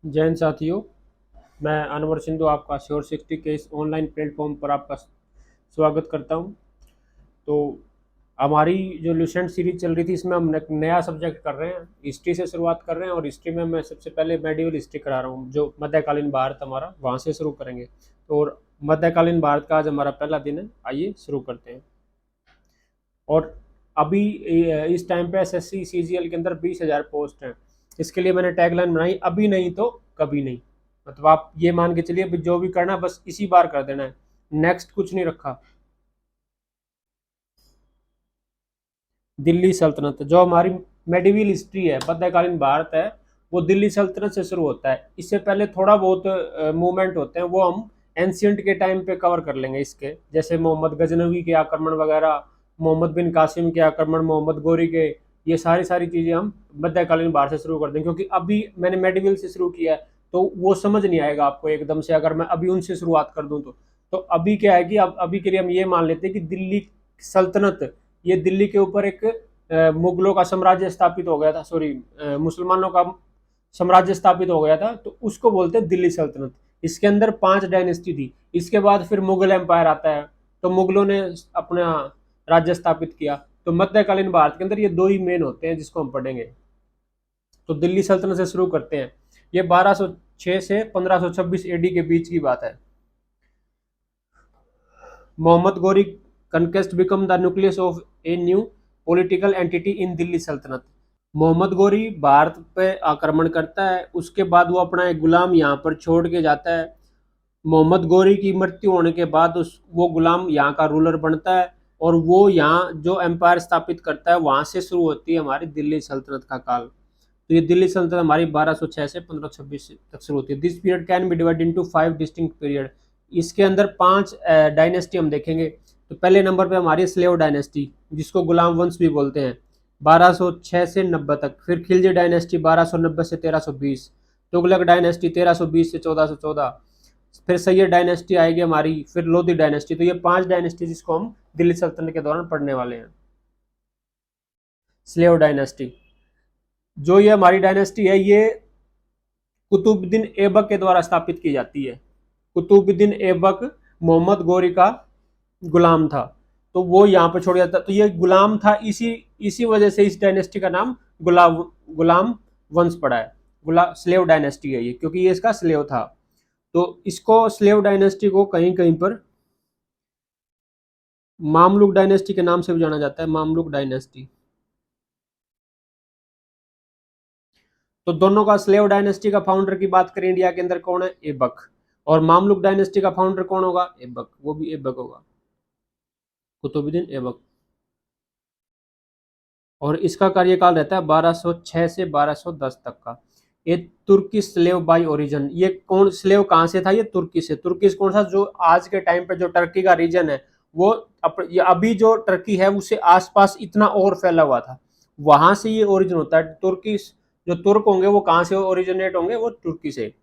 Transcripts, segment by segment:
जय हिंद साथियों। मैं अनवर सिंधु आपका श्योर 60 के इस ऑनलाइन प्लेटफॉर्म पर आपका स्वागत करता हूं। तो हमारी जो लुसेंट सीरीज चल रही थी, इसमें हम एक नया सब्जेक्ट कर रहे हैं, हिस्ट्री से शुरुआत कर रहे हैं। और हिस्ट्री में मैं सबसे पहले मेडिवल हिस्ट्री करा रहा हूँ, जो मध्यकालीन भारत हमारा, वहाँ से शुरू करेंगे। तो और मध्यकालीन भारत का आज हमारा पहला दिन है, आइए शुरू करते हैं। और अभी इस टाइम पे एसएससी सीजीएल के अंदर 20,000 पोस्ट हैं। इसके लिए मैंने टैगलाइन बनाई, अभी नहीं तो कभी नहीं। मतलब आप ये मान के चलिए, जो भी करना बस इसी बार कर देना है, नेक्स्ट कुछ नहीं रखा। दिल्ली सल्तनत, जो हमारी मेडिवल हिस्ट्री है, मध्यकालीन भारत है, वो दिल्ली सल्तनत से शुरू होता है। इससे पहले थोड़ा बहुत मूवमेंट होते हैं, वो हम एंशियंट के टाइम पे कवर कर लेंगे। इसके जैसे मोहम्मद गजनवी के आक्रमण वगैरह, मोहम्मद बिन कासिम के आक्रमण, मोहम्मद गोरी के, ये सारी सारी चीज़ें हम मध्यकालीन भारत से शुरू कर देंगे। क्योंकि अभी मैंने मेडिवल से शुरू किया है, तो वो समझ नहीं आएगा आपको एकदम से, अगर मैं अभी उनसे शुरुआत कर दूं तो अभी क्या है कि अब अभी के लिए हम ये मान लेते हैं कि दिल्ली सल्तनत, ये दिल्ली के ऊपर एक मुगलों का साम्राज्य स्थापित हो गया था, सॉरी, मुसलमानों का साम्राज्य स्थापित हो गया था, तो उसको बोलते हैं दिल्ली सल्तनत। इसके अंदर 5 डायनेस्टी थी। इसके बाद फिर मुगल एम्पायर आता है, तो मुगलों ने अपना राज्य स्थापित किया। तो मध्यकालीन भारत के अंदर ये दो ही मेन होते हैं जिसको हम पढ़ेंगे। तो दिल्ली सल्तनत से शुरू करते हैं। ये 1206 से 1526 एडी के बीच की बात है। Mohammad Ghori conquest become the nucleus of a new political entity in Delhi सल्तनत। मोहम्मद गोरी भारत पे आक्रमण करता है, उसके बाद वो अपना एक गुलाम यहाँ पर छोड़ के जाता है। मोहम्मद गोरी की मृत्यु होने के बाद उस वो गुलाम यहाँ का रूलर बनता है, और वो यहाँ जो एम्पायर स्थापित करता है, वहाँ से शुरू होती है हमारी दिल्ली सल्तनत का काल। तो ये दिल्ली सल्तनत हमारी 1206 से 1526 तक शुरू होती है। This period can be divide into 5 distinct period. इसके अंदर 5 डायनेस्टी हम देखेंगे। तो पहले नंबर पे हमारी स्लेव डायनेस्टी, जिसको गुलाम वंश भी बोलते हैं, 1206 से 90 तक। फिर खिलजी डायनेस्टी 1290 से 1320। तुगलक डायनेस्टी 1320 से 1414। फिर सैयद डायनेस्टी आएगी हमारी, फिर लोधी डायनेस्टी। तो ये 5 डायनेस्टी जिसको हम दिल्ली सल्तनत के दौरान पढ़ने वाले हैं। स्लेव डायनेस्टी, जो ये हमारी डायनेस्टी है, ये कुतुबुद्दीन ऐबक के द्वारा स्थापित की जाती है। कुतुबुद्दीन ऐबक मोहम्मद गोरी का गुलाम था, तो वो यहाँ पर छोड़ जाता। तो ये गुलाम था, इसी इसी वजह से इस डायनेस्टी का नाम गुलाम गुलाम वंश पड़ा है। स्लेव डायनेस्टी है ये, क्योंकि ये इसका स्लेव था। तो इसको स्लेव डायनेस्टी को कहीं कहीं पर मामलुक डायनेस्टी के नाम से भी जाना जाता है, मामलुक डायनेस्टी। तो दोनों का, स्लेव डायनेस्टी का फाउंडर की बात करें इंडिया के अंदर, कौन है? ऐबक। और मामलुक डायनेस्टी का फाउंडर कौन होगा? ऐबक, वो भी ऐबक होगा, कुतुबुद्दीन ऐबक। और इसका कार्यकाल रहता है 1206 से 1210 तक का। ये तुर्की स्लेव बाय ओरिजिन। ये कौन स्लेव कहाँ से था? ये तुर्की से। तुर्की कौन सा? जो आज के टाइम पे जो टर्की का रीजन है, वो अभी जो टर्की है उससे आसपास इतना और फैला हुआ था, वहां से ये ओरिजिन होता है। तुर्की जो तुर्क होंगे वो कहाँ से ओरिजिनेट होंगे? वो तुर्की से।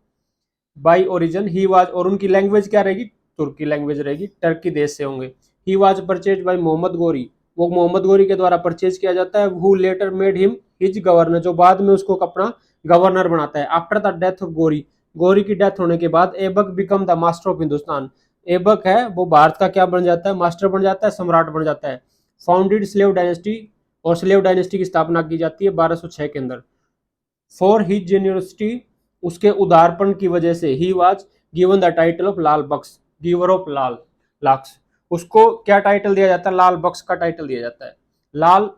बाई ओरिजिन ही वाज, और उनकी लैंग्वेज क्या रहेगी? तुर्की लैंग्वेज रहेगी, टर्की देश से होंगे। He was purchase by Mohammad Ghori, वो मोहम्मद गोरी के द्वारा परचेज किया जाता है। Who letter made him his governor, जो बाद में उसको अपना गवर्नर बनाता है। आफ्टर द डेथ ऑफ गोरी, गोरी की डेथ होने के बाद Aibak become the master of Hindustan. Aibak है वो भारत का क्या बन जाता है? मास्टर बन जाता है, सम्राट बन जाता है। फाउंडेड स्लेव डायनेस्टी, और स्लेव डायनेस्टी की स्थापना की जाती है 1206 के अंदर। फॉर हिज जेन्यूरिटी, उसके उदारपण की वजह से, he was given the title of Lal Bakhsh, giver of Lal lakhs. उसको क्या टाइटल दिया जाता है? लाल बख्श का टाइटल दिया जाता है। लाल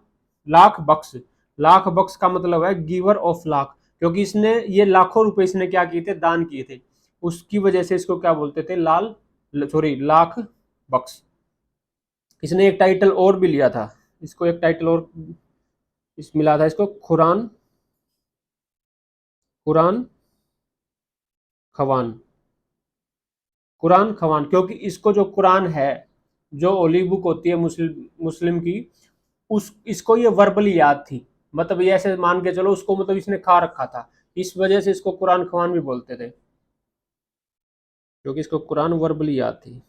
लाख बख्श, लाख बख्श का मतलब है गिवर ऑफ लाख, क्योंकि इसने ये लाखों रुपए इसने क्या किए थे? दान किए थे। उसकी वजह से इसको क्या बोलते थे? लाल, सॉरी, लाख बख्श। इसने एक टाइटल और भी लिया था, इसको एक टाइटल और इस मिला था इसको, कुरान, कुरान खवान। कुरान खवान, क्योंकि इसको जो कुरान है, जो होली बुक होती है मुस्लिम मुस्लिम की, उस इसको ये वर्बली याद थी। मतलब ये ऐसे मान के चलो उसको, मतलब इसने खा रखा था। इस वजह से इसको कुरान खवान भी बोलते थे, क्योंकि इसको कुरान वर्बली याद थी।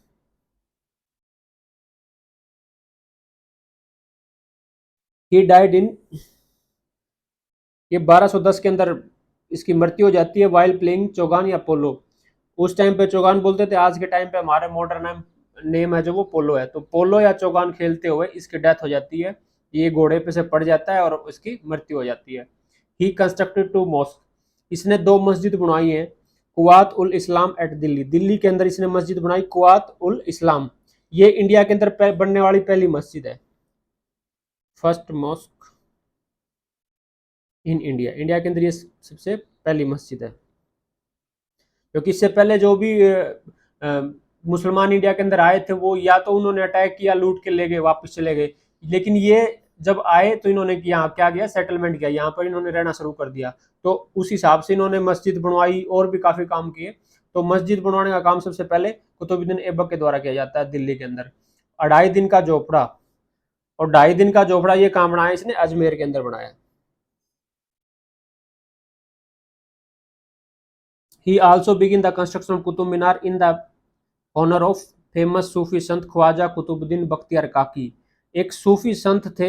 ही डाइड इन, ये 1210 के अंदर इसकी मृत्यु हो जाती है वाइल प्लेइंग चौगान या पोलो। उस टाइम पे चौगान बोलते थे, आज के टाइम पे हमारे मॉडर्न नेम है जो वो पोलो है। तो पोलो या चौगान खेलते हुए इसकी डेथ हो जाती है, ये घोड़े पे से पड़ जाता है और इसकी मृत्यु हो जाती है। ही कंस्ट्रक्टेड टू मॉस्क, इसने 2 मस्जिद बनवाई है। कुवात उल इस्लाम एट दिल्ली, दिल्ली के अंदर इसने मस्जिद बनाई कुवात उल इस्लाम, ये इंडिया के अंदर बनने वाली पहली मस्जिद है, first mosque in India, India के अंदर ये सबसे पहली मस्जिद है। क्योंकि इससे पहले जो भी मुसलमान इंडिया के अंदर आए थे वो या तो उन्होंने अटैक किया, लूट के ले गए, वापस चले गए, लेकिन ये जब आए तो इन्होंने यहाँ क्या किया, सेटलमेंट किया, यहाँ पर इन्होंने रहना शुरू कर दिया। तो उस हिसाब से इन्होंने मस्जिद बनवाई और भी काफी काम किए। तो मस्जिद बनवाने का काम सबसे पहले कुतुबुद्दीन ऐबक के द्वारा किया जाता है दिल्ली के अंदर। 2.5 दिन का झोपड़ा, और 2.5 दिन का झोपड़ा ये काम बनाया इसने अजमेर के अंदर बनाया। He also began the construction of Qutub Minar in the honor of famous सूफी संत ख्वाजा कुतुबुद्दीन बख्तियार काकी। एक सूफी संत थे,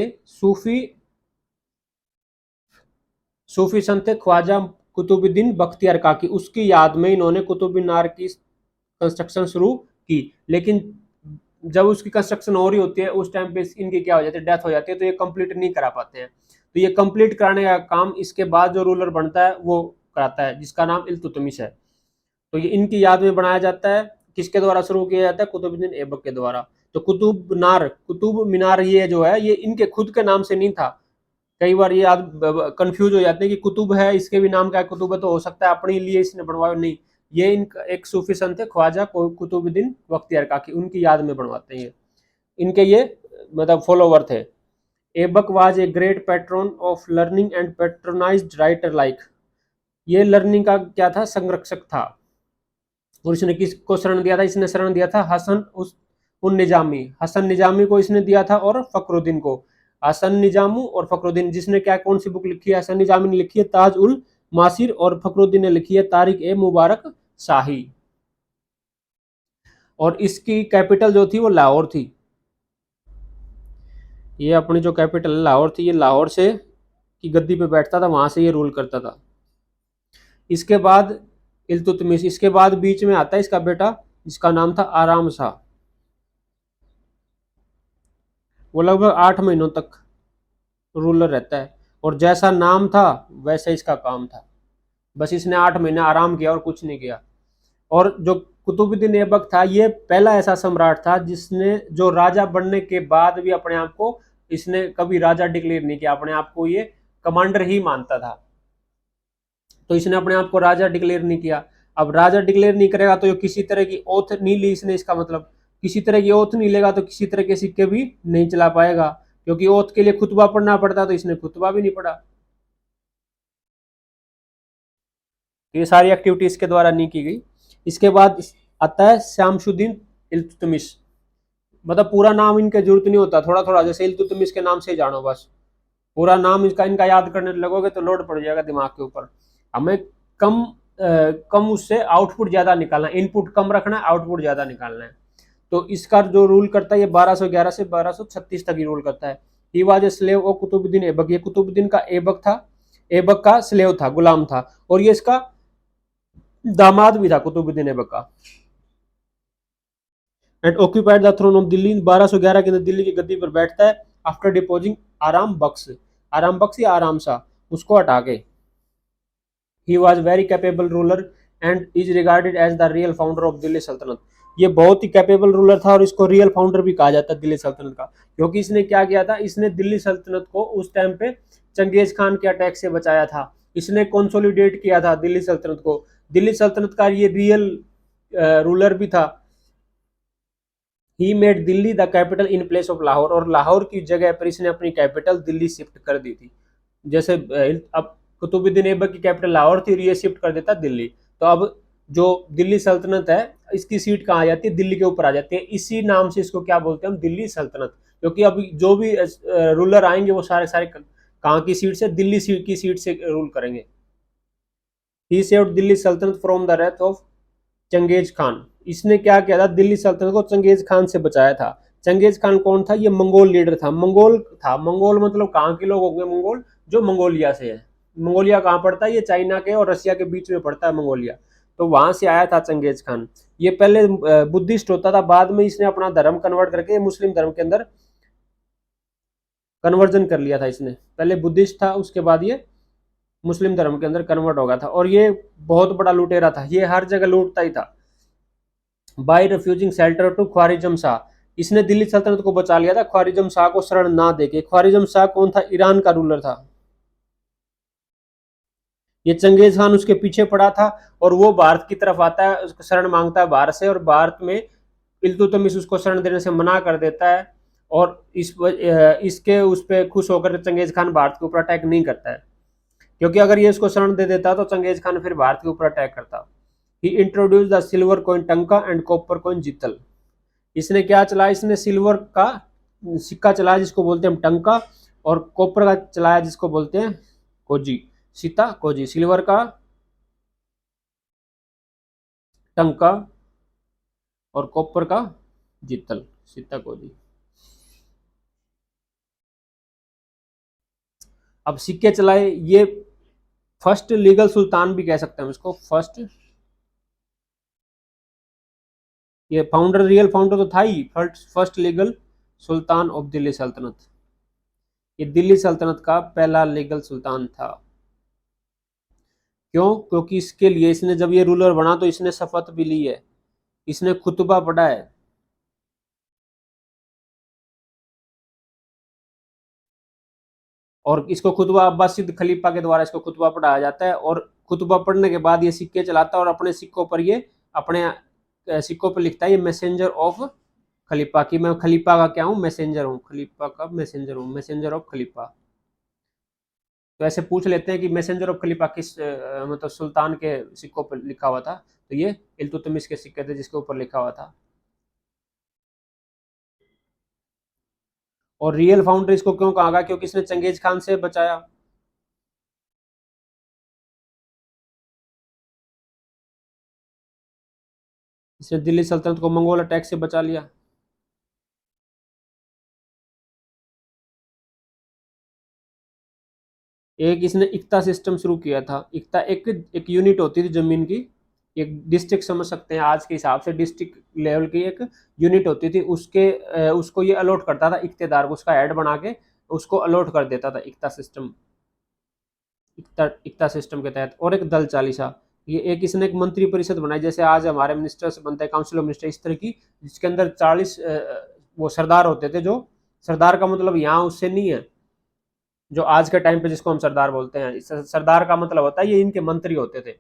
सूफी संत थे ख्वाजा कुतुबुद्दीन बख्तियार काकी, उसकी याद में इन्होंने कुतुब मीनार की कंस्ट्रक्शन शुरू की। लेकिन जब उसकी कंस्ट्रक्शन हो रही होती है उस टाइम पे इनकी क्या हो जाती है, डेथ हो जाती है, तो ये कंप्लीट नहीं करा पाते हैं। तो ये कंप्लीट कराने का काम इसके बाद जो रूलर बनता है वो कराता है, जिसका नाम इल्तुतमिश है। तो ये इनकी याद में बनाया जाता है। किसके द्वारा शुरू किया जाता है, कुतुबुद्दीन ऐबक के द्वारा। तो कुतुब मीनार ये जो है ये इनके खुद के नाम से नहीं था। कई बार ये कंफ्यूज हो जाते हैं कि कुतुब है, इसके भी नाम क्या है, कुतुब है तो हो सकता है अपने लिए इसने बनवाया, नहीं, ये इनका एक सूफी संत है ख्वाजा कुतुबुद्दीन बख्तियार काकी, उनकी याद में बनवाते हैं। इनके ये मतलब फॉलोवर थे। Aibak was a great patron of learning and patronised writer like, ये लर्निंग का क्या था, संरक्षक था। और इसने किसको शरण दिया था, इसने शरण दिया था हसन उन निजामी, हसन निजामी को इसने दिया था, और फखरुद्दीन को। हसन निजामू और फखरुद्दीन, जिसने क्या कौन सी बुक लिखी है, हसन निजामी ने लिखी है ताज उल मासिर, और फखरुद्दीन ने लिखी है तारिक ए मुबारक शाही। और इसकी कैपिटल जो थी वो लाहौर थी। ये अपनी जो कैपिटल लाहौर थी, ये लाहौर से की गद्दी पे बैठता था, वहां से ये रूल करता था। इसके बाद इल्तुतमिश, इसके बाद बीच में आता है इसका बेटा जिसका नाम था आराम शाह। वो लगभग 8 महीनों तक रूलर रहता है, और जैसा नाम था वैसा इसका काम था, बस इसने 8 महीने आराम किया और कुछ नहीं किया। और जो कुतुबुद्दीन ऐबक था ये पहला ऐसा सम्राट था जिसने जो राजा बनने के बाद भी अपने आप को, इसने कभी राजा डिक्लेयर नहीं किया, अपने आप को ये कमांडर ही मानता था। तो इसने अपने आप को राजा डिक्लेयर नहीं किया। अब राजा डिक्लेयर नहीं करेगा तो किसी तरह की ओथ नहीं ली इसने, इसका मतलब किसी तरह की ओथ नहीं लेगा तो किसी तरह के सिक्के भी नहीं चला पाएगा, क्योंकि ओथ के लिए खुतबा पढ़ना पड़ता, तो इसने खुतबा भी नहीं पढ़ा। ये सारी एक्टिविटी इसके द्वारा नहीं की गई। इसके बाद आता है शमसुद्दीन इल्तुतमिश, मतलब पूरा नाम इनका जरूरत नहीं होता, थोड़ा थोड़ा, जैसे इल्तुतमिश के नाम से जानो, बस पूरा नाम इनका याद करने लगोगे तो लोड पड़ जाएगा दिमाग के ऊपर। हमें कम उससे आउटपुट ज्यादा निकालना है, इनपुट कम रखना है, आउटपुट ज्यादा निकालना है। तो इसका जो रूल करता है ये 1211 से 1236 तक ही रूल करता है। He was a slave of Qutbuddin Aibak, ये कुतुबुद्दीन का ऐबक था, ऐबक का स्लेव था, गुलाम था, और ये इसका दामाद भी था कुतुबुद्दीन ऐबक का। And occupied the throne of Delhi, 1211 के अंदर दिल्ली की गद्दी पर बैठता है। आफ्टर डिपोजिंग आराम बख्श या आराम शाह, उसको हटा के। He was very capable ruler and is regarded as the real founder of Delhi सल्तनत, ये बहुत ही कैपेबल रूलर था और इसको रियल फाउंडर भी कहा जाता है दिल्ली सल्तनत का। क्योंकि इसने क्या किया था, इसने दिल्ली सल्तनत को उस टाइम पे चंगेज खान के अटैक से बचाया था, इसने कंसोलिडेट किया था दिल्ली सल्तनत को। दिल्ली सल्तनत का ये रियल रूलर भी था। He made Delhi the capital in place of Lahore, और लाहौर की जगह पर इसने अपनी कैपिटल दिल्ली शिफ्ट कर दी थी। जैसे अब कुतुबुद्दीन ऐबक की कैपिटल लाहौर थी, ये शिफ्ट कर देता दिल्ली। तो अब जो दिल्ली सल्तनत है इसकी सीट कहाँ आ जाती है, दिल्ली के ऊपर आ जाती है। इसी नाम से इसको क्या बोलते हैं हम, दिल्ली सल्तनत। क्योंकि अब जो भी रूलर आएंगे वो सारे कहाँ की सीट से, दिल्ली की सीट से रूल करेंगे। ही saved Delhi Saltanat from the wrath of Changez Khan, इसने क्या किया था, दिल्ली सल्तनत को चंगेज खान से बचाया था। चंगेज खान कौन था, ये मंगोल लीडर था, मंगोल मतलब कहाँ के लोग होंगे मंगोल, जो मंगोलिया से है। मंगोलिया कहाँ पड़ता है, ये चाइना के और रसिया के बीच में पड़ता है मंगोलिया। तो वहां से आया था चंगेज खान। ये पहले बुद्धिस्ट होता था, बाद में इसने अपना धर्म कन्वर्ट करके मुस्लिम धर्म के अंदर कन्वर्जन कर लिया था। इसने पहले बुद्धिस्ट था, उसके बाद ये मुस्लिम धर्म के अंदर कन्वर्ट हो गया था। और ये बहुत बड़ा लुटेरा था, ये हर जगह लूटता ही था। By refusing shelter to Khwarizm Shah, इसने दिल्ली सल्तनत को बचा लिया था ख्वारिजम शाह को शरण ना देके। ख्वारिजम शाह कौन था, ईरान का रूलर था। ये चंगेज खान उसके पीछे पड़ा था और वो भारत की तरफ आता है, उसको शरण मांगता है भारत से, और भारत में इल्तुतमिश उसको शरण देने से मना कर देता है। और इसके उस पर खुश होकर चंगेज खान भारत के ऊपर अटैक नहीं करता है, क्योंकि अगर ये इसको शरण दे देता तो चंगेज खान फिर भारत के ऊपर अटैक करता। ही इंट्रोड्यूस द सिल्वर कॉइन टंका एंड कॉपर कॉइन जितल। इसने क्या चलाया, इसने सिल्वर का सिक्का चलाया जिसको बोलते हैं टंका, और कॉपर का चलाया जिसको बोलते हैं कोजी, सीता कोजी। सिल्वर का टंका और कॉपर का जितल, सीता कोजी। अब सिक्के चलाए, ये फर्स्ट लीगल सुल्तान भी कह सकते हैं इसको, फर्स्ट, ये फाउंडर, रियल फाउंडर तो था ही, first legal sultan of Delhi सल्तनत। ये दिल्ली सल्तनत का पहला लीगल सुल्तान था। क्यों, क्योंकि इसके लिए इसने जब ये रूलर बना तो इसने शपथ भी ली है, इसने खुतबा पढ़ा है। और इसको खुतबा अब्बासिद खलीफा के द्वारा इसको खुतबा पढ़ाया जाता है। और खुतबा पढ़ने के बाद ये सिक्के चलाता है और अपने सिक्कों पर ये अपने सिक्कों पर लिखता है ये मैसेंजर ऑफ खलीफा, की मैं खलीफा का क्या हूँ, मैसेंजर हूँ, खलीफा का मैसेंजर हूँ, मैसेंजर ऑफ खलीफा। तो ऐसे पूछ लेते हैं कि मैसेंजर ऑफ खलीफा किस मतलब सुल्तान के सिक्कों पर लिखा हुआ था, तो ये इल्तुतमिश के सिक्के थे जिसके ऊपर लिखा हुआ था। और रियल फाउंडर इसको क्यों कहा गया, क्योंकि इसने चंगेज खान से बचाया। इसने दिल्ली सल्तनत को मंगोल अटैक से बचा लिया। एक इसने इक्ता सिस्टम शुरू किया था। इक्ता एक एक यूनिट होती थी जमीन की, एक डिस्ट्रिक्ट समझ सकते हैं आज के हिसाब से, डिस्ट्रिक्ट लेवल की एक यूनिट होती थी, उसके उसको ये अलॉट करता था इक्तेदार को, उसका हेड बना के उसको अलॉट कर देता था इक्ता सिस्टम, इक्ता सिस्टम के तहत। और एक दल चालीसा, ये एक इसने एक मंत्री परिषद बनाई, जैसे आज हमारे मिनिस्टर्स बनते हैं काउंसिल ऑफ मिनिस्टर, इस तरह की, जिसके अंदर 40 वो सरदार होते थे। जो सरदार का मतलब यहाँ उससे नहीं है जो आज के टाइम पे जिसको हम सरदार बोलते हैं, सरदार का मतलब होता है ये इनके मंत्री होते थे,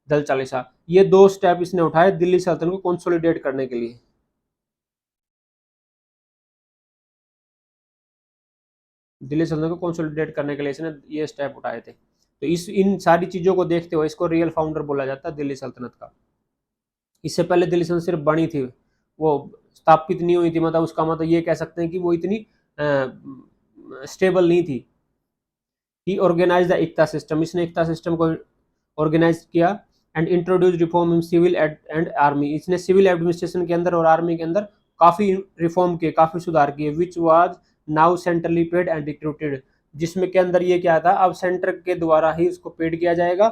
दल चालीसा। ये दो स्टेप इसने उठाए दिल्ली सल्तनत को कंसोलिडेट करने के लिए। दिल्ली सल्तनत को कंसोलिडेट करने के लिए इसने ये स्टेप उठाए थे। तो इस इन सारी चीजों को देखते हुए इसको रियल फाउंडर बोला जाता है दिल्ली सल्तनत का। इससे पहले दिल्ली सल्तनत सिर्फ बनी थी, वो स्थापित नहीं हुई थी, मतलब उसका मतलब ये कह सकते हैं कि वो इतनी स्टेबल नहीं थी। He organise the iqta system, इसने एकता सिस्टम को ऑर्गेनाइज किया। And introduce reform in civil and army, इसने सिविल एडमिनिस्ट्रेशन के अंदर और आर्मी के अंदर काफी रिफॉर्म किए, काफी सुधार किए। Which was now centrally paid and recruited, जिसमें के अंदर ये क्या था, अब सेंटर के द्वारा ही उसको पेड किया जाएगा।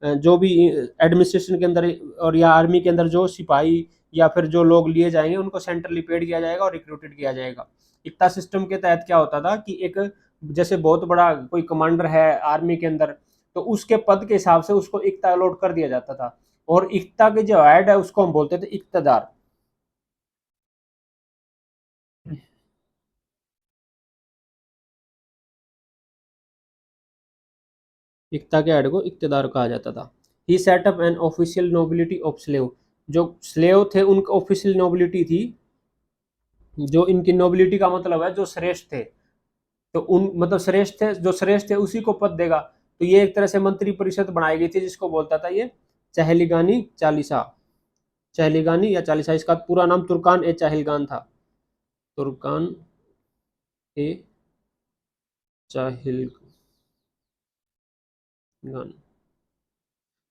जो भी एडमिनिस्ट्रेशन के अंदर और या आर्मी के अंदर जो सिपाही या फिर जो लोग लिए जाएंगे उनको सेंट्रली पेड किया जाएगा और रिक्रूटेड किया जाएगा। इक्ता सिस्टम के तहत क्या होता था कि एक जैसे बहुत बड़ा कोई कमांडर है आर्मी के अंदर, तो उसके पद के हिसाब से उसको इक्ता अलॉट कर दिया जाता था। और इक्ता के जो हेड है उसको हम बोलते थे इक्तदार। इक्ता के हेड को इक्तदार कहा जाता था। He set up an official nobility of slave, जो स्लेव थे उनकी ऑफिशियल नोबिलिटी थी, जो इनकी नोबिलिटी का मतलब है जो श्रेष्ठ थे, तो उन मतलब श्रेष्ठ थे, जो श्रेष्ठ थे उसी को पद देगा। तो ये एक तरह से मंत्री परिषद बनाई गई थी जिसको बोलता था ये चहलगानी चालीसा, चहलगानी या चालीसा। इसका पूरा नाम तुर्कान ए चाहलगान था, तुर्कान ए चाहलगान,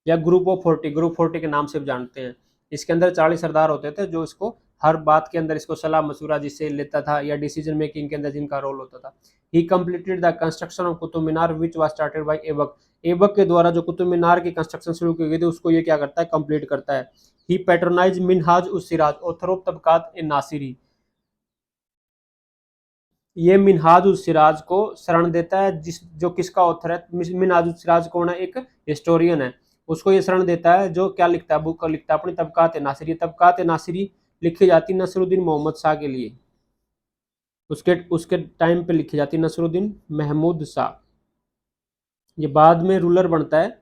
या ग्रुप ऑफ 40, ग्रुप 40 के नाम से भी जानते हैं। इसके अंदर 40 सरदार होते थे जो इसको हर बात के अंदर इसको सलाह मशूरा जिससे लेता था या डिसीजन मेकिंग के अंदर जिनका रोल होता था। ही completed the construction of Qutub Minar which was started by Aibak. Aibak के द्वारा जो कुतुब मीनार की कंस्ट्रक्शन शुरू की गई थी उसको ये क्या करता है, कंप्लीट करता है। ही पैट्रोनाइज मिनहाज उस सिराज ऑथर ऑफ तबकात ए नासिरी। ये मिनहाज उस सिराज को शरण देता है, जिस जो किसका ऑथर है, मिनहाज उस सिराज कौन है, एक हिस्टोरियन है। उसको ये शरण देता है जो क्या लिखता है, बुक लिखता है अपनी तबकात नासिरी। तबकात नासिरी लिखी जाती नसरुद्दीन मोहम्मद शाह के लिए, उसके उसके टाइम पे लिखी जाती नसरुद्दीन महमूद शाह। ये बाद में रूलर बनता है,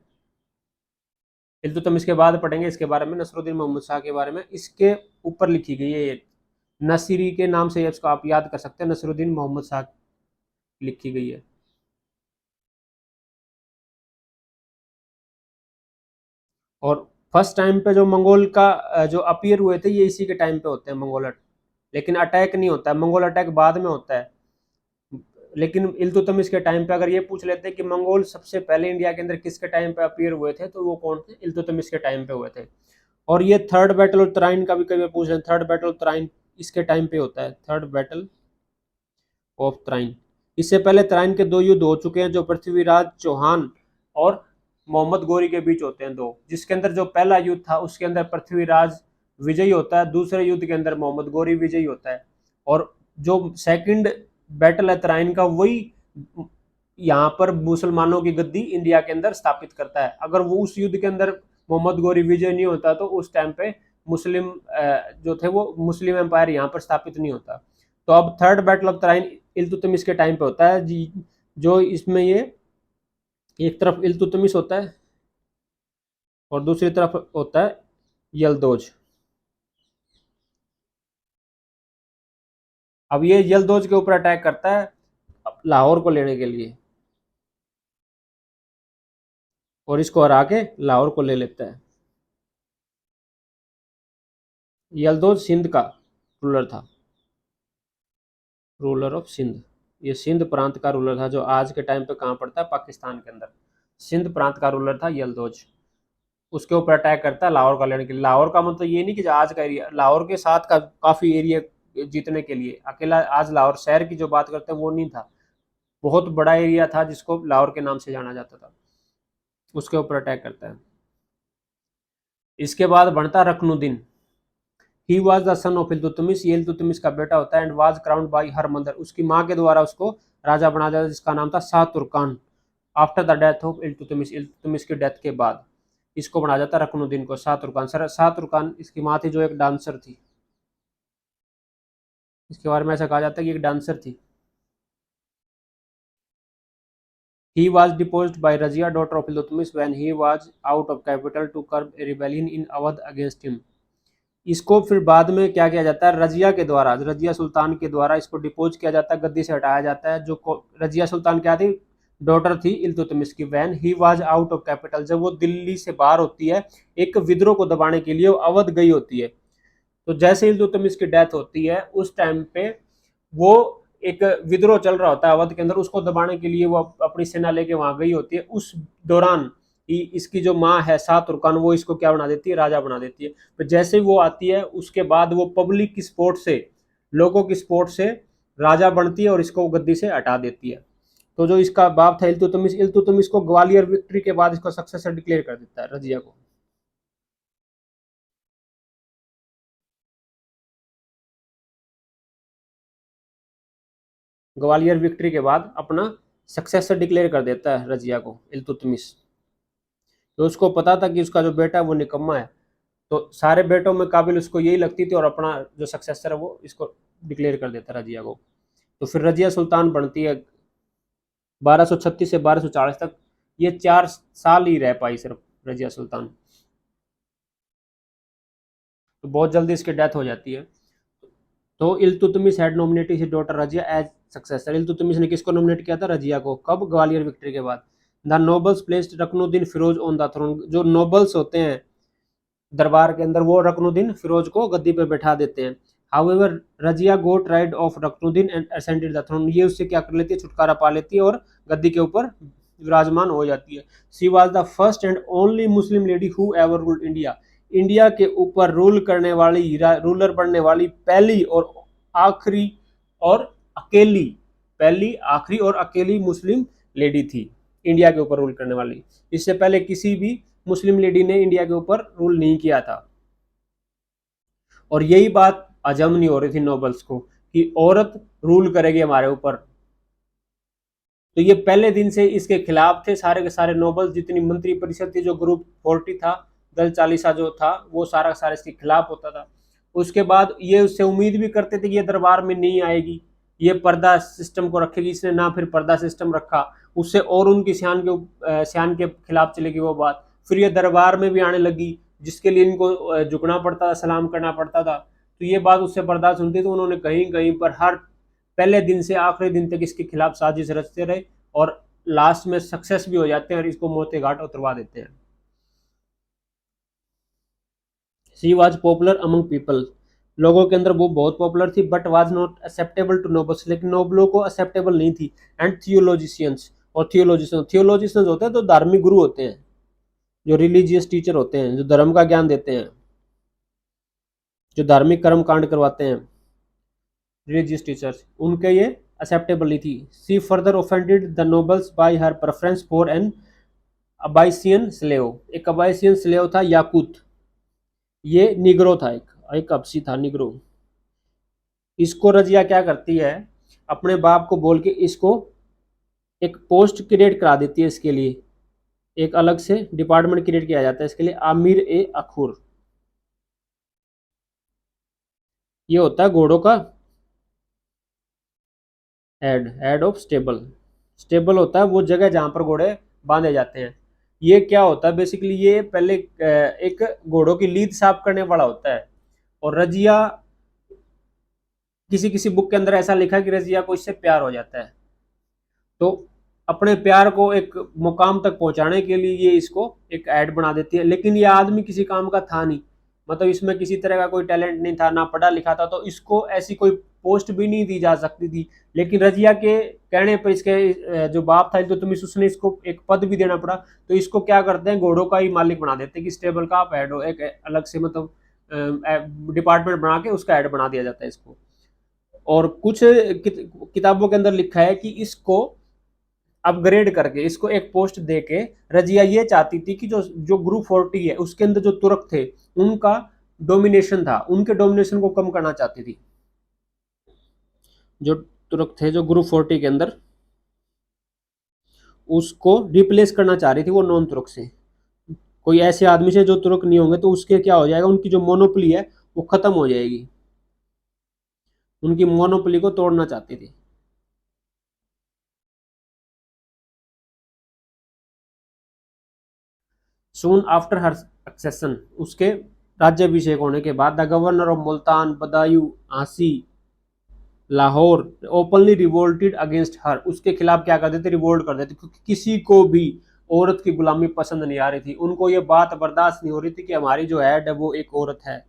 इल्तुतमिश के बाद पढ़ेंगे इसके बारे में, नसरुद्दीन मोहम्मद शाह के बारे में। इसके ऊपर लिखी गई है ये नसीरी के नाम से, इसको आप याद कर सकते हैं, नसरुद्दीन मोहम्मद शाह लिखी गई है। और फर्स्ट टाइम पे जो मंगोल का जो अपीयर हुए थे ये इसी के टाइम पे होते हैं मंगोल लेकिन अटैक नहीं होता है, मंगोल अटैक बाद में होता है। लेकिन इल्तुतमिश के टाइम पे अगर ये पूछ लेते हैं कि मंगोल सबसे पहले इंडिया के अंदर किसके टाइम पे अपीयर हुए थे, तो वो कौन थे, इल्तुतमिश के टाइम पे हुए थे। और ये थर्ड बैटल ऑफ तराइन का भी कभी पूछ रहे हैं, थर्ड बैटल ऑफ तराइन इसके टाइम पे होता है, थर्ड बैटल ऑफ तराइन। इससे पहले तराइन के दो युद्ध हो चुके हैं जो पृथ्वीराज चौहान और मोहम्मद गोरी के बीच होते हैं दो, जिसके अंदर जो पहला युद्ध था उसके अंदर पृथ्वीराज विजयी होता है, दूसरे युद्ध के अंदर मोहम्मद गोरी विजयी होता है। और जो सेकंड बैटल है तराइन का, वही यहाँ पर मुसलमानों की गद्दी इंडिया के अंदर स्थापित करता है। अगर वो उस युद्ध के अंदर मोहम्मद गोरी विजय नहीं होता तो उस टाइम पे मुस्लिम जो थे वो मुस्लिम एम्पायर यहाँ पर स्थापित नहीं होता। तो अब third battle of Tarain Iltutmish के टाइम पे होता है जी, जो इसमें ये एक तरफ इल्तुतमिश होता है और दूसरी तरफ होता है यलदोज। अब ये यलदोज के ऊपर अटैक करता है लाहौर को लेने के लिए और इसको हरा के लाहौर को ले लेता है। यलदोज सिंध का रूलर था, रूलर ऑफ सिंध। ये सिंध प्रांत का रूलर था जो आज के टाइम पे कहाँ पड़ता है, पाकिस्तान के अंदर। सिंध प्रांत का रूलर था यलदोज। उसके ऊपर अटैक करता है लाहौर का लेने के लिए। लाहौर का मतलब ये नहीं कि आज का एरिया, लाहौर के साथ का काफी एरिया जीतने के लिए। अकेला आज लाहौर शहर की जो बात करते हैं वो नहीं था, बहुत बड़ा एरिया था जिसको लाहौर के नाम से जाना जाता था। उसके ऊपर अटैक करता है। इसके बाद बनता Ruknuddin. He was the son of Iltutmish, ये इल्तुतमिश का बेटा होता है। And was crowned by her mother, उसकी माँ के द्वारा उसको राजा बना दिया जिसका नाम था Shah Turkan. After the death of Iltutmish, Iltutmish की डेथ के बाद इसको बनाया जाता है रकनुद्दीन को शाह तुर्कान। शाह तुर्कान इसकी माँ थी जो एक डांसर थी, इसके बारे में ऐसा कहा जाता है कि एक डांसर थी। He was deposed by Razia, daughter of Iltutmish, when he was out of capital to curb a rebellion in Awadh against him. इसको फिर बाद में क्या किया जाता है, रजिया के द्वारा, रजिया सुल्तान के द्वारा इसको डिपोज किया जाता है, गद्दी से हटाया जाता है। जो रजिया सुल्तान क्या थी, डॉटर थी इल्तुतमिश की। When he was out of capital, जब वो दिल्ली से बाहर होती है एक विद्रोह को दबाने के लिए वो अवध गई होती है। तो जैसे इल्तुतमिश की डेथ होती है उस टाइम पे वो एक विद्रोह चल रहा होता है अवध के अंदर, उसको दबाने के लिए वो अपनी सेना लेके वहां गई होती है। उस दौरान इसकी जो माँ है शाह तुर्कान, वो इसको क्या बना देती है, राजा बना देती है। तो जैसे वो आती है उसके बाद वो पब्लिक की सपोर्ट से, लोगों की सपोर्ट से राजा बनती है और इसको गद्दी से हटा देती है। तो जो इसका बाप था इल्तुतमिश, इल्तुतमिश को ग्वालियर विक्ट्री के बाद इसको सक्सेसर डिक्लेयर कर देता है, रजिया को। ग्वालियर विक्ट्री के बाद अपना सक्सेसर डिक्लेयर कर देता है रजिया को इल्तुतमिश। तो उसको पता था कि उसका जो बेटा है वो निकम्मा है, तो सारे बेटों में काबिल उसको यही लगती थी और अपना जो सक्सेसर है वो इसको डिक्लेयर कर देता रजिया को। तो फिर रजिया सुल्तान बनती है 1236 से 1240 तक। ये 4 साल ही रह पाई सिर्फ रजिया सुल्तान, तो बहुत जल्दी इसकी डेथ हो जाती है। तो Iltutmish had nominated his daughter Razia as successor. Iltutmish ने किसको नॉमिनेट किया था, रजिया को। कब, ग्वालियर विक्ट्री के बाद। The nobles placed Ruknuddin Firoz on the throne, जो नोबल्स होते हैं दरबार के अंदर वो रकनुद्दीन फिरोज को गद्दी पे बैठा देते हैं। However Razia got rid of Ruknuddin and ascended the throne, ये उससे क्या कर लेती है, छुटकारा पा लेती है और गद्दी के ऊपर विराजमान हो जाती है। She was the first and only Muslim lady who ever ruled India, India के ऊपर रूलर बनने वाली आखिरी और अकेली पहली और अकेली मुस्लिम लेडी थी इंडिया के ऊपर रूल करने वाली। इससे पहले किसी भी मुस्लिम लेडी ने इंडिया के ऊपर रूल नहीं किया था। और यही बात हजम नहीं हो रही थी नोबल्स को कि औरत रूल करेगी हमारे ऊपर। तो ये पहले दिन से इसके खिलाफ थे सारे के सारे नोबल्स, जितनी मंत्री परिषद थी, जो ग्रुप 40 था, दल चालीसा जो था, वो सारा सारा इसके खिलाफ होता था। उसके बाद ये उससे उम्मीद भी करते थे कि ये दरबार में नहीं आएगी, ये पर्दा सिस्टम को रखेगी। इसने ना फिर पर्दा सिस्टम रखा, उससे और उनकी सियान के खिलाफ चलेगी वो बात। फिर ये दरबार में भी आने लगी, जिसके लिए इनको झुकना पड़ता था, सलाम करना पड़ता था। तो ये बात उससे बर्दाश्त होती, तो उन्होंने कहीं कहीं पर हर पहले दिन से आखिरी दिन तक इसके खिलाफ साजिश रचते रहे और लास्ट में सक्सेस भी हो जाते हैं और इसको मोती घाट उतरवा देते हैं। She was popular among people, लोगों के अंदर वो बहुत पॉपुलर थी, but was not acceptable to nobles, लेकिन नोबलों को एक्सेप्टेबल नहीं थी। एंड थियोलॉजिशियंस, और थियोलॉजिशियंस होते हैं तो धार्मिक गुरु होते हैं, जो रिलीजियस टीचर होते हैं, जो धर्म का ज्ञान देते हैं, जो धार्मिक कर्म कांड करवाते हैं, रिलीजियस टीचर्स, उनके ये एक्सेप्टेबल नहीं थी। She further offended the nobles by her preference for an Abyssinian slave, एक अबाइसियन स्लेव था याकूत, ये निग्रो था, एक अबसी था निग्रो। इसको रजिया क्या करती है, अपने बाप को बोल के इसको एक पोस्ट क्रिएट करा देती है, इसके लिए एक अलग से डिपार्टमेंट क्रिएट किया जाता है इसके लिए, आमिर ए अखुर। ये होता है घोड़ों का हेड ऑफ स्टेबल होता है वो जगह जहां पर घोड़े बांधे जाते हैं। ये क्या होता है बेसिकली, ये पहले एक घोड़ों की लीद साफ करने वाला होता है। और रजिया, किसी किसी बुक के अंदर ऐसा लिखा है कि रजिया को इससे प्यार हो जाता है, तो अपने प्यार को एक मुकाम तक पहुंचाने के लिए ये इसको एक ऐड बना देती है। लेकिन ये आदमी किसी काम का था नहीं, मतलब इसमें किसी तरह का कोई टैलेंट नहीं था, ना पढ़ा लिखा था, तो इसको ऐसी कोई पोस्ट भी नहीं दी जा सकती थी। लेकिन रजिया के कहने पर इसके जो बाप था तो तुम उसने इसको एक पद भी देना पड़ा, तो इसको क्या करते हैं, घोड़ों का ही मालिक बना देते हैं कि स्टेबल का आप हेड हो, एक अलग से मतलब डिपार्टमेंट बना के उसका हेड बना दिया जाता है इसको। और कुछ किताबों के अंदर लिखा है कि इसको अपग्रेड करके इसको एक पोस्ट देके रजिया ये चाहती थी कि जो ग्रुप 40 है उसके अंदर जो तुर्क थे उनका डोमिनेशन था, उनके डोमिनेशन को कम करना चाहती थी। जो तुर्क थे जो ग्रुप 40 के अंदर, उसको रिप्लेस करना चाह रही थी वो नॉन तुर्क से, कोई ऐसे आदमी से जो तुर्क नहीं होंगे, तो उसके क्या हो जाएगा, उनकी जो मोनोपोली है वो खत्म हो जाएगी, उनकी मोनोपोली को तोड़ना चाहती थी। सून आफ्टर हर सक्सेशन, उसके राज्याभिषेक होने के बाद, the governor of Multan Badaun Hansi Lahore openly revolted against her, उसके खिलाफ क्या कर देते, रिवोल्ट कर देते, क्योंकि किसी को भी औरत की गुलामी पसंद नहीं आ रही थी। उनको ये बात बर्दाश्त नहीं हो रही थी कि हमारी जो हेड है वो एक औरत है।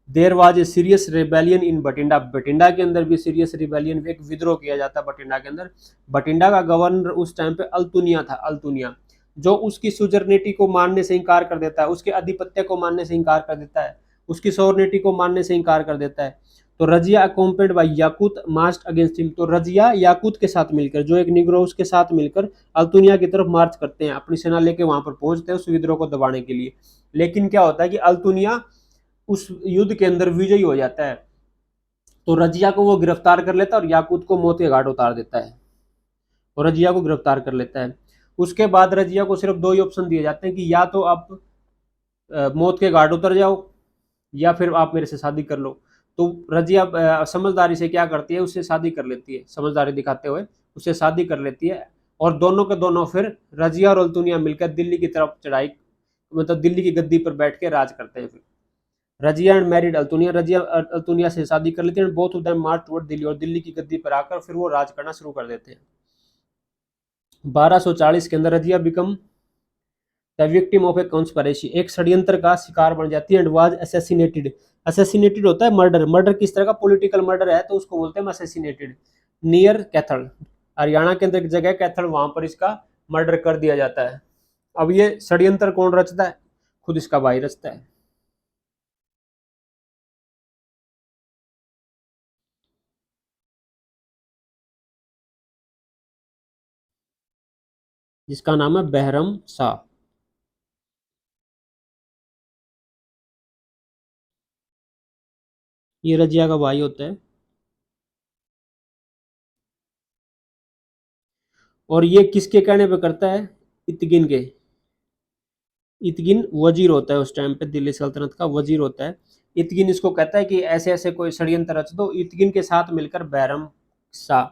There was a serious rebellion in Bathinda, Bathinda के अंदर भी सीरियस रिबेलियन, एक विद्रोह किया जाता बठिंडा के अंदर। बठिंडा का गवर्नर उस टाइम पे अल्तुनिया था, अल्तुनिया, जो उसकी सुजरनिटी को मानने से इंकार कर देता है, उसके आधिपत्य को मानने से इंकार कर देता है, उसकी सोवरेनिटी को मानने से इंकार कर देता है। तो Razia accompanied by Yakut march against him, तो रजिया याकूत के साथ मिलकर, जो एक निग्रो उसके साथ मिलकर अल्तुनिया की तरफ मार्च करते हैं, अपनी सेना लेके वहां पर पहुंचते हैं उस विद्रोह को दबाने के लिए। लेकिन क्या होता है कि अल्तुनिया उस युद्ध के अंदर विजयी हो जाता है, तो रजिया को वो गिरफ्तार कर लेता है और याकूत को मौत के घाट उतार देता है, और रजिया को गिरफ्तार कर लेता है। उसके बाद रजिया को सिर्फ दो ही ऑप्शन दिए जाते हैं कि या तो आप मौत के घाट उतर जाओ, या फिर आप मेरे से शादी कर लो। तो रजिया समझदारी से क्या करती है, उससे शादी कर लेती है, समझदारी दिखाते हुए उससे शादी कर लेती है। और दोनों के दोनों फिर रजिया और अल्तुनिया मिलकर दिल्ली की तरफ चढ़ाई, मतलब दिल्ली की गद्दी पर बैठ के राज करते हैं। फिर रजिया एंड मैरिड अल्तुनिया, रजिया अल्तुनिया से शादी कर लेते हैं, both of them March toward Delhi, और दिल्ली की गद्दी पर आकर फिर वो राज करना शुरू कर देते हैं। 1240 के अंदर Razia become the victim of A conspiracy, एक षड्यंत्र का शिकार बन जाती है, एंड वाज असैसिनेटेड, असैसिनेटेड होता है मर्डर, मर्डर किस तरह का पॉलिटिकल मर्डर है तो उसको बोलते हैं असैसिनेटेड, नियर कैथल, हरियाणा के अंदर एक जगह कैथल, वहां पर इसका मर्डर कर दिया जाता है। अब ये षड्यंत्र कौन रचता है, खुद इसका भाई रचता है। जिसका नाम है बहरम शाह। ये रजिया का भाई होता है। और ये किसके कहने पे करता है? इतगिन के। इतगिन वजीर होता है उस टाइम पे, दिल्ली सल्तनत का वजीर होता है। इतगिन इसको कहता है कि ऐसे ऐसे कोई षड्यंत्र रच दो। इतगिन के साथ मिलकर बैरम शाह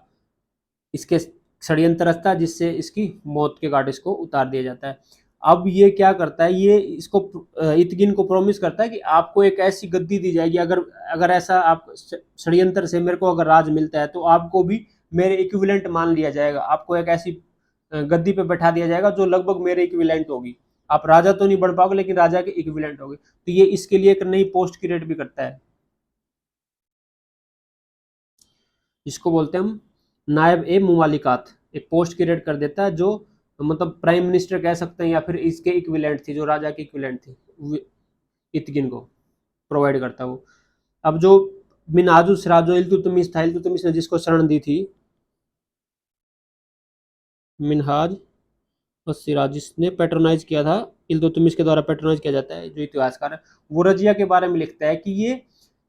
इसके षड्यंत्र रचता है, जिससे इसकी मौत के घाट इसको उतार दिया जाता है। अब ये क्या करता है, ये इसको इतगिन को प्रॉमिस करता है कि आपको एक ऐसी गद्दी दी जाएगी, अगर अगर ऐसा आप षड्यंत्र से मेरे को अगर राज मिलता है तो आपको भी मेरे इक्विवेलेंट मान लिया जाएगा। आपको एक ऐसी गद्दी पे बैठा दिया जाएगा जो लगभग मेरे इक्विवेलेंट होगी। आप राजा तो नहीं बन पाओगे, लेकिन राजा के इक्विवेलेंट होगे। तो ये इसके लिए एक नई पोस्ट क्रिएट भी करता है, जिसको बोलते हैं हम नायब ए मुमालिकात। एक पोस्ट क्रिएट कर देता है जो मतलब प्राइम मिनिस्टर कह सकते हैं, या फिर इसके इक्विवेलेंट थी, जो राजा की इक्विवेलेंट थी, इतगिन को प्रोवाइड करता है वो। अब जो मिनहाजुल सिराज इल्तुतमिश था, इल्तुतमिश ने जिसको शरण दी थी, मिनहाज और सिराज जिसने पेट्रोनाइज किया था, इल्तुतमिश के द्वारा पेट्रोनाइज किया जाता है, जो इतिहासकार है वो रजिया के बारे में लिखता है कि ये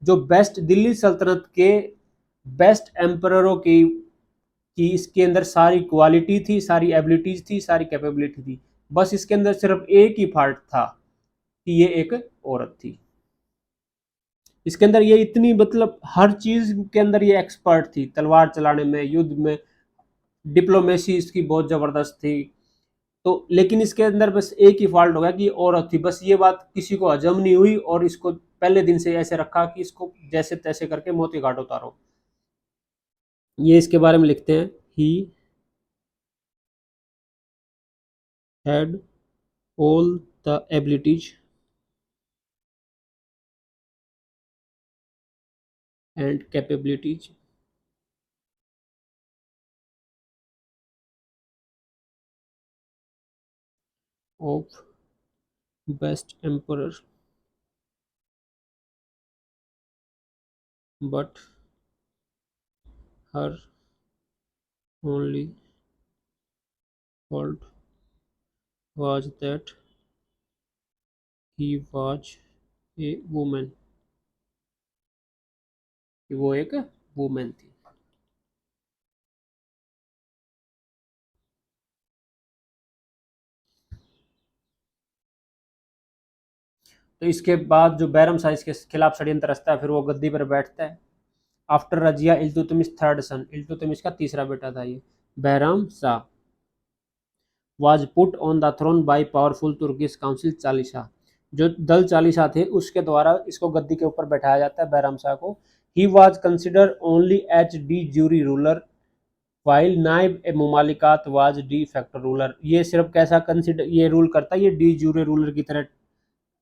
जो बेस्ट दिल्ली सल्तनत के बेस्ट एम्पररों की इसके अंदर सारी क्वालिटी थी, सारी एबिलिटीज थी, सारी कैपेबिलिटी थी। बस इसके अंदर सिर्फ एक ही फॉल्ट था कि ये एक औरत थी। इसके अंदर ये इतनी मतलब हर चीज के अंदर ये एक्सपर्ट थी, तलवार चलाने में, युद्ध में, डिप्लोमेसी इसकी बहुत जबरदस्त थी। तो लेकिन इसके अंदर बस एक ही फॉल्ट हो गया कि ये औरत थी। बस ये बात किसी को हजम नहीं हुई और इसको पहले दिन से ऐसे रखा कि इसको जैसे तैसे करके मौत के घाट उतारो। ये इसके बारे में लिखते हैं, he had all the abilities and capabilities of best emperor, but her only fault was that he was a woman, कि वो एक वुमेन थी। तो इसके बाद जो बैरम शाह इसके खिलाफ षड्यंत्र रचता है, फिर वो गद्दी पर बैठता है। After Razia Iltutmish third son, Iltutmish का तीसरा बेटा था ये Bairam Shah, was put on the throne by powerful Turkish council Chalisa. जो दल चालीसा थे उसके द्वारा इसको गद्दी के ऊपर बैठाया जाता है बैरम शाह को। ही वाज कंसिडर ओनली एच डी ज्यूरी रूलर वाइल नाइब ए मुमालिकात वाज डी फैक्टो रूलर। ये सिर्फ कैसा कंसिडर ये रूल करता है, ये डी ज्यूरे रूलर की तरह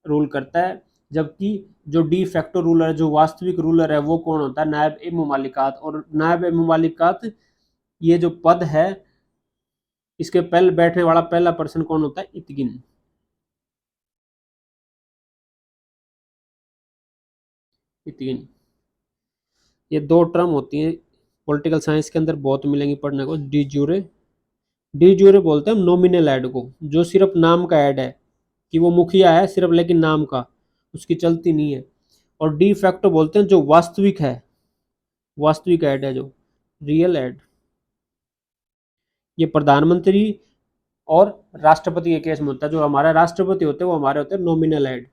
रूल करता है। जबकि जो डी फैक्टो रूलर, जो वास्तविक रूलर है, वो कौन होता है? नायब ए मुमालिकात। और नायब ए मुमालिकात ये जो पद है, इसके पहले बैठने वाला पहला पर्सन कौन होता है? इतगिन। इतगिन। ये दो टर्म होती है पॉलिटिकल साइंस के अंदर, बहुत मिलेंगी पढ़ने को। डी ज्यूरे, डी ज्यूरे बोलते हैं हम नॉमिनल एड को, जो सिर्फ नाम का एड है, कि वो मुखिया है सिर्फ लेकिन नाम का, उसकी चलती नहीं है। और डी फैक्टो बोलते हैं जो वास्तविक है, वास्तविक एड है, जो रियल एड। ये प्रधानमंत्री और राष्ट्रपति के केस में होता है। जो हमारा राष्ट्रपति होते हैं वो हमारे होते हैं नॉमिनल एड,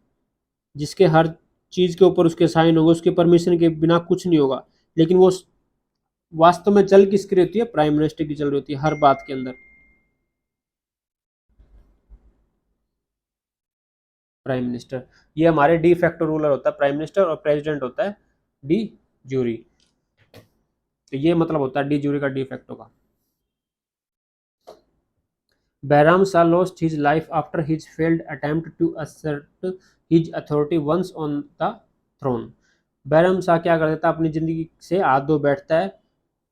जिसके हर चीज के ऊपर उसके साइन होंगे, उसके परमिशन के बिना कुछ नहीं होगा। लेकिन वो वास्तव में चल किसकी रहती है? प्राइम मिनिस्टर की चल रही होती है हर बात के अंदर। प्राइम मिनिस्टर, ये हमारे डी फैक्टो रूलर होता है प्राइम मिनिस्टर, और प्रेसिडेंट होता है डी ज्यूरी। तो ये मतलब होता है डी ज्यूरी का, डी फैक्टो का। Bahram Shah lost his life after his failed attempt to assert his authority once on the throne. Bairam Shah क्या कर देता है? अपनी जिंदगी से हाथ धो बैठता है।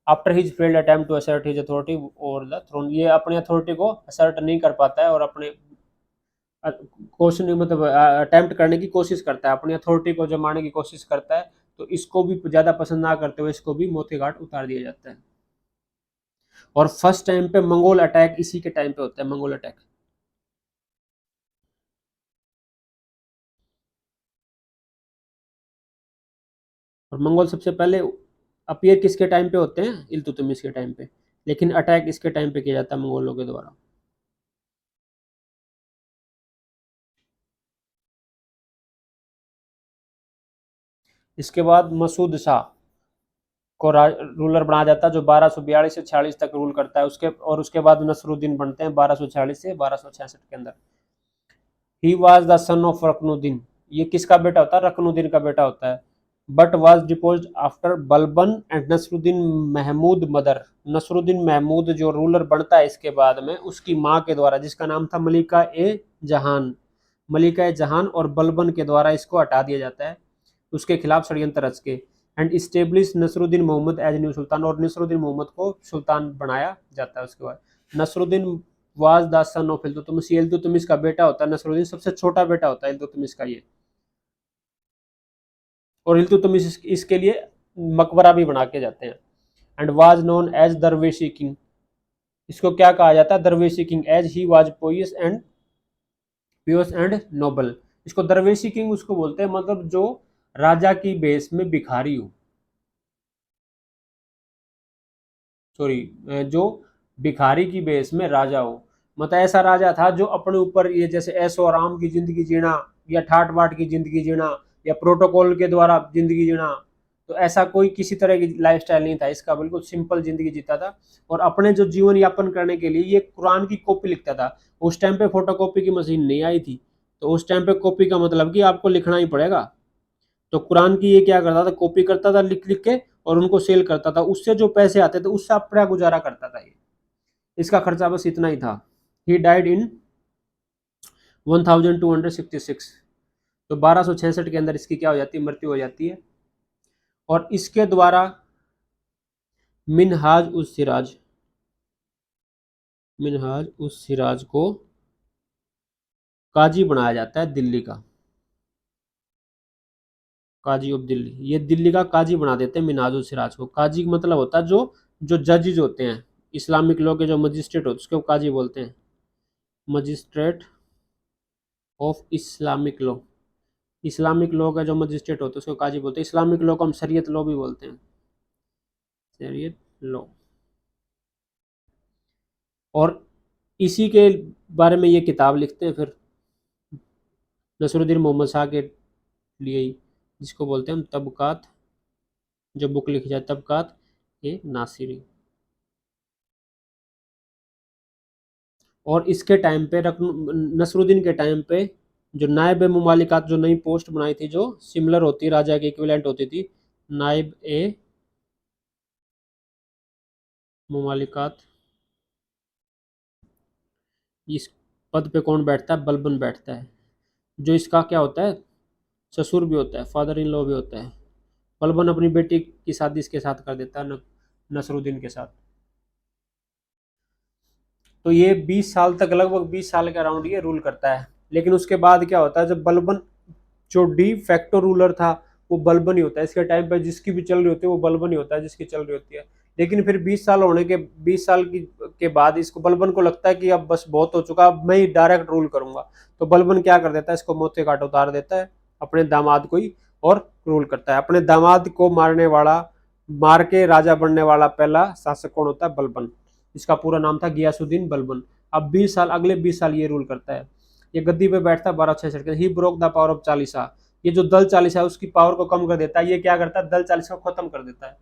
After his failed attempt to assert his authority over the throne, ये अपनी अथॉरिटी को असर्ट नहीं कर पाता है और अपने क्वेश्चन मतलब अटेम्प्ट करने की कोशिश करता है, अपनी अथॉरिटी को जमाने की कोशिश करता है। तो इसको भी ज़्यादा पसंद ना करते हुए इसको भी मौत के घाट उतार दिया जाता है। और फर्स्ट टाइम पे मंगोल अटैक इसी के टाइम पे होता है, मंगोल अटैक। और मंगोल सबसे पहले अपीयर किसके टाइम पे होते हैं, इल्तुतमिश के टाइम पे, लेकिन अटैक इसके टाइम पे किया जाता है मंगोलों के द्वारा। इसके बाद मसूद शाह को रूलर बनाया जाता है, जो 1242 से 46 तक रूल करता है। उसके बाद नसरुद्दीन बनते हैं 1246 से 1266 के अंदर। He was the son of Ruknuddin, ये किसका बेटा होता है, रकनुद्दीन का बेटा होता है। But was depose after Balban and Nasruddin Mahmud mother, Nasruddin Mahmud जो रूलर बनता है इसके बाद में, उसकी माँ के द्वारा, जिसका नाम था मलिका ए जहान, मलिका ए जहान और बलबन के द्वारा इसको हटा दिया जाता है, उसके खिलाफ षड्यंत्र रच के। And establish Nasiruddin Mohammad as new sultan, और नसरुद्दीन मोहम्मद को सुल्तान बनाया जाता है उसके बाद। Nasruddin was the son of Iltutmish, Iltutmish का बेटा होता है नसरुद्दीन, सबसे छोटा बेटा होता है इल्तुतमिश का ये। और इल्तुतमिश इसके लिए मकबरा भी बना के जाते हैं। And was known as darveshi king, इसको क्या कहा जाता है, darveshi king, as he was pious and noble. इसको दरवेशी किंग उसको बोलते हैं, मतलब जो राजा की बेस में भिखारी हो, सॉरी, जो भिखारी की बेस में राजा हो, मतलब ऐसा राजा था जो अपने ऊपर ये जैसे ऐशो आराम की जिंदगी जीना, या ठाट बाट की जिंदगी जीना, या प्रोटोकॉल के द्वारा जिंदगी जीना, तो ऐसा कोई किसी तरह की लाइफस्टाइल नहीं था इसका, बिल्कुल सिंपल जिंदगी जीता था। और अपने जो जीवन यापन करने के लिए ये कुरान की कॉपी लिखता था। उस टाइम पे फोटोकॉपी की मशीन नहीं आई थी, तो उस टाइम पे कॉपी का मतलब कि आपको लिखना ही पड़ेगा। तो कुरान की ये क्या करता था, कॉपी करता था लिख लिख के, और उनको सेल करता था, उससे जो पैसे आते थे उससे अपना गुजारा करता था ये, इसका खर्चा बस इतना ही था। ही डाइड इन 1266, तो 1266 के अंदर इसकी क्या हो जाती है, मृत्यु हो जाती है। और इसके द्वारा मिनहाज उस सिराज, मिनहाज उस सिराज को काजी बनाया जाता है दिल्ली का, काजी ऑफ दिल्ली, ये दिल्ली का काजी बना देते हैं मिनहाज उस सिराज को। काजी मतलब होता है जो जो जजेज होते हैं, इस्लामिक लॉ के जो मजिस्ट्रेट होते हैं उसको काजी बोलते हैं, magistrate of Islamic law, Islamic law का जो मजिस्ट्रेट होता है उसको काजी बोलते हैं। इस्लामिक लॉ को हम शरीयत लॉ भी बोलते हैं, शरीयत लॉ। और इसी के बारे में ये किताब लिखते हैं फिर नसरुद्दीन मोहम्मद शाह के लिए ही, जिसको बोलते हैं हम तबकात, जो बुक लिखी जाए तबकात ए नासिरी। और इसके टाइम पे नसरुद्दीन के टाइम पे जो नायब ए ममालिकात, जो नई पोस्ट बनाई थी जो सिमिलर होती, राजा के इक्विवेलेंट होती थी, नायब ए ममालिकात, इस पद पे कौन बैठता है, बलबन बैठता है, जो इसका क्या होता है, ससुर भी होता है, फादर इन लॉ भी होता है। बलबन अपनी बेटी की शादी इसके साथ कर देता है, नसरुद्दीन के साथ। तो ये 20 साल तक, लगभग 20 साल के अराउंड ये रूल करता है। लेकिन उसके बाद क्या होता है, जब बलबन, जो डी फैक्टो रूलर था वो बलबन ही होता है इसके टाइम पे, जिसकी भी चल रही होती है वो बलबन ही होता है जिसकी चल रही होती है। लेकिन फिर 20 साल होने के, 20 साल के बाद इसको, बलबन को लगता है कि अब बस बहुत हो चुका, अब मैं ही डायरेक्ट रूल करूंगा। तो बलबन क्या कर देता है, इसको मौत के घाट उतार देता है, अपने दामाद को ही, और रूल करता है। अपने दामाद को मारने वाला, मार के राजा बनने वाला पहला शासक कौन होता है, बलबन। इसका पूरा नाम था गियासुद्दीन बलबन। अब 20 साल, अगले 20 साल ये रूल करता है। ये गद्दी पे बैठता है 1266 के। He broke the power of Chalisa, ये जो दल चालीसा है उसकी पावर को कम कर देता है। ये क्या करता है, दल चालीसा को खत्म कर देता है,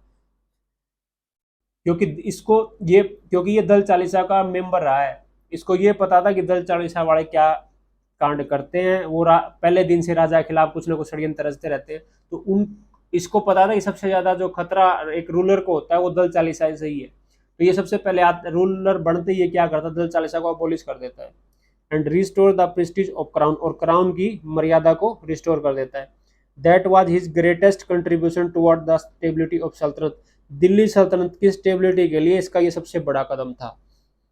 क्योंकि इसको ये, क्योंकि ये दल चालीसा का मेंबर रहा है, इसको ये पता था कि दल चालीसा वाले क्या कांड करते हैं। वो पहले दिन से राजा के खिलाफ कुछ ना कुछ षड्यंत्र रचते रहते हैं। तो उन, इसको पता था कि सबसे ज्यादा जो खतरा एक रूलर को होता है वो दल चालीसा से ही है। तो ये सबसे पहले रूलर बनते ही ये क्या करता है, दल चालीसा को अबोलिश कर देता है। And restore the Prestige of crown, और क्राउन की मर्यादा को रिस्टोर कर देता है। That was his greatest contribution toward the stability of सल्तनत, दिल्ली सल्तनत की स्टेबिलिटी के लिए इसका ये सबसे बड़ा कदम था,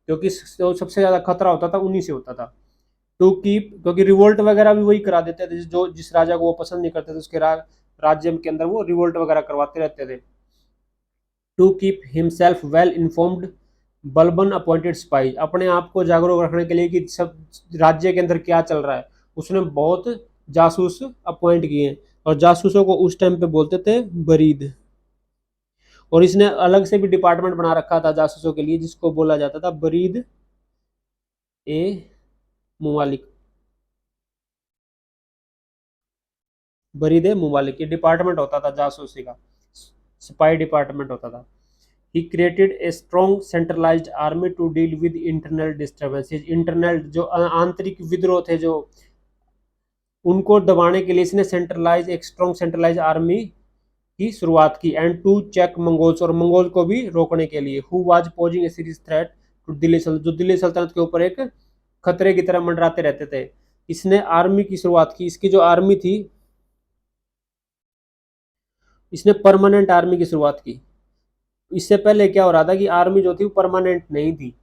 क्योंकि तो सबसे ज्यादा खतरा होता था उन्हीं से होता था। टू कीप, क्योंकि रिवोल्ट वगैरह भी वही करा देते थे, जो जिस राजा को वो पसंद नहीं करते थे उसके राज्य के अंदर वो रिवोल्ट वगैरह करवाते रहते थे। To keep himself well informed, Balban appointed spy, अपने आप को जागरूक रखने के लिए कि सब राज्य के अंदर क्या चल रहा है, उसने बहुत जासूस अपॉइंट किए। और जासूसों को उस टाइम पे बोलते थे बरीद। और इसने अलग से भी डिपार्टमेंट बना रखा था जासूसों के लिए, जिसको बोला जाता था बरीद ए मुमालिक। बरीद ए मुमालिक, ये डिपार्टमेंट होता था जासूसी का, स्पाई डिपार्टमेंट होता था। He created a strong centralized army to deal with internal disturbances, internal जो आंतरिक विद्रोह थे जो, उनको दबाने के लिए इसने सेंट्रलाइज एक स्ट्रॉन्ग सेंट्रलाइज आर्मी की शुरुआत की। एंड टू चेक मंगोल्स, और मंगोल को भी रोकने के लिए। Who was posing a serious threat to Delhi Saltanat, जो दिल्ली सल्तनत के ऊपर एक खतरे की तरह मंडराते रहते थे। इसने आर्मी की शुरुआत की। इसकी जो आर्मी थी, इसने परमानेंट आर्मी की शुरुआत की। इससे पहले क्या हो रहा था कि आर्मी जो थी वो परमानेंट नहीं थी,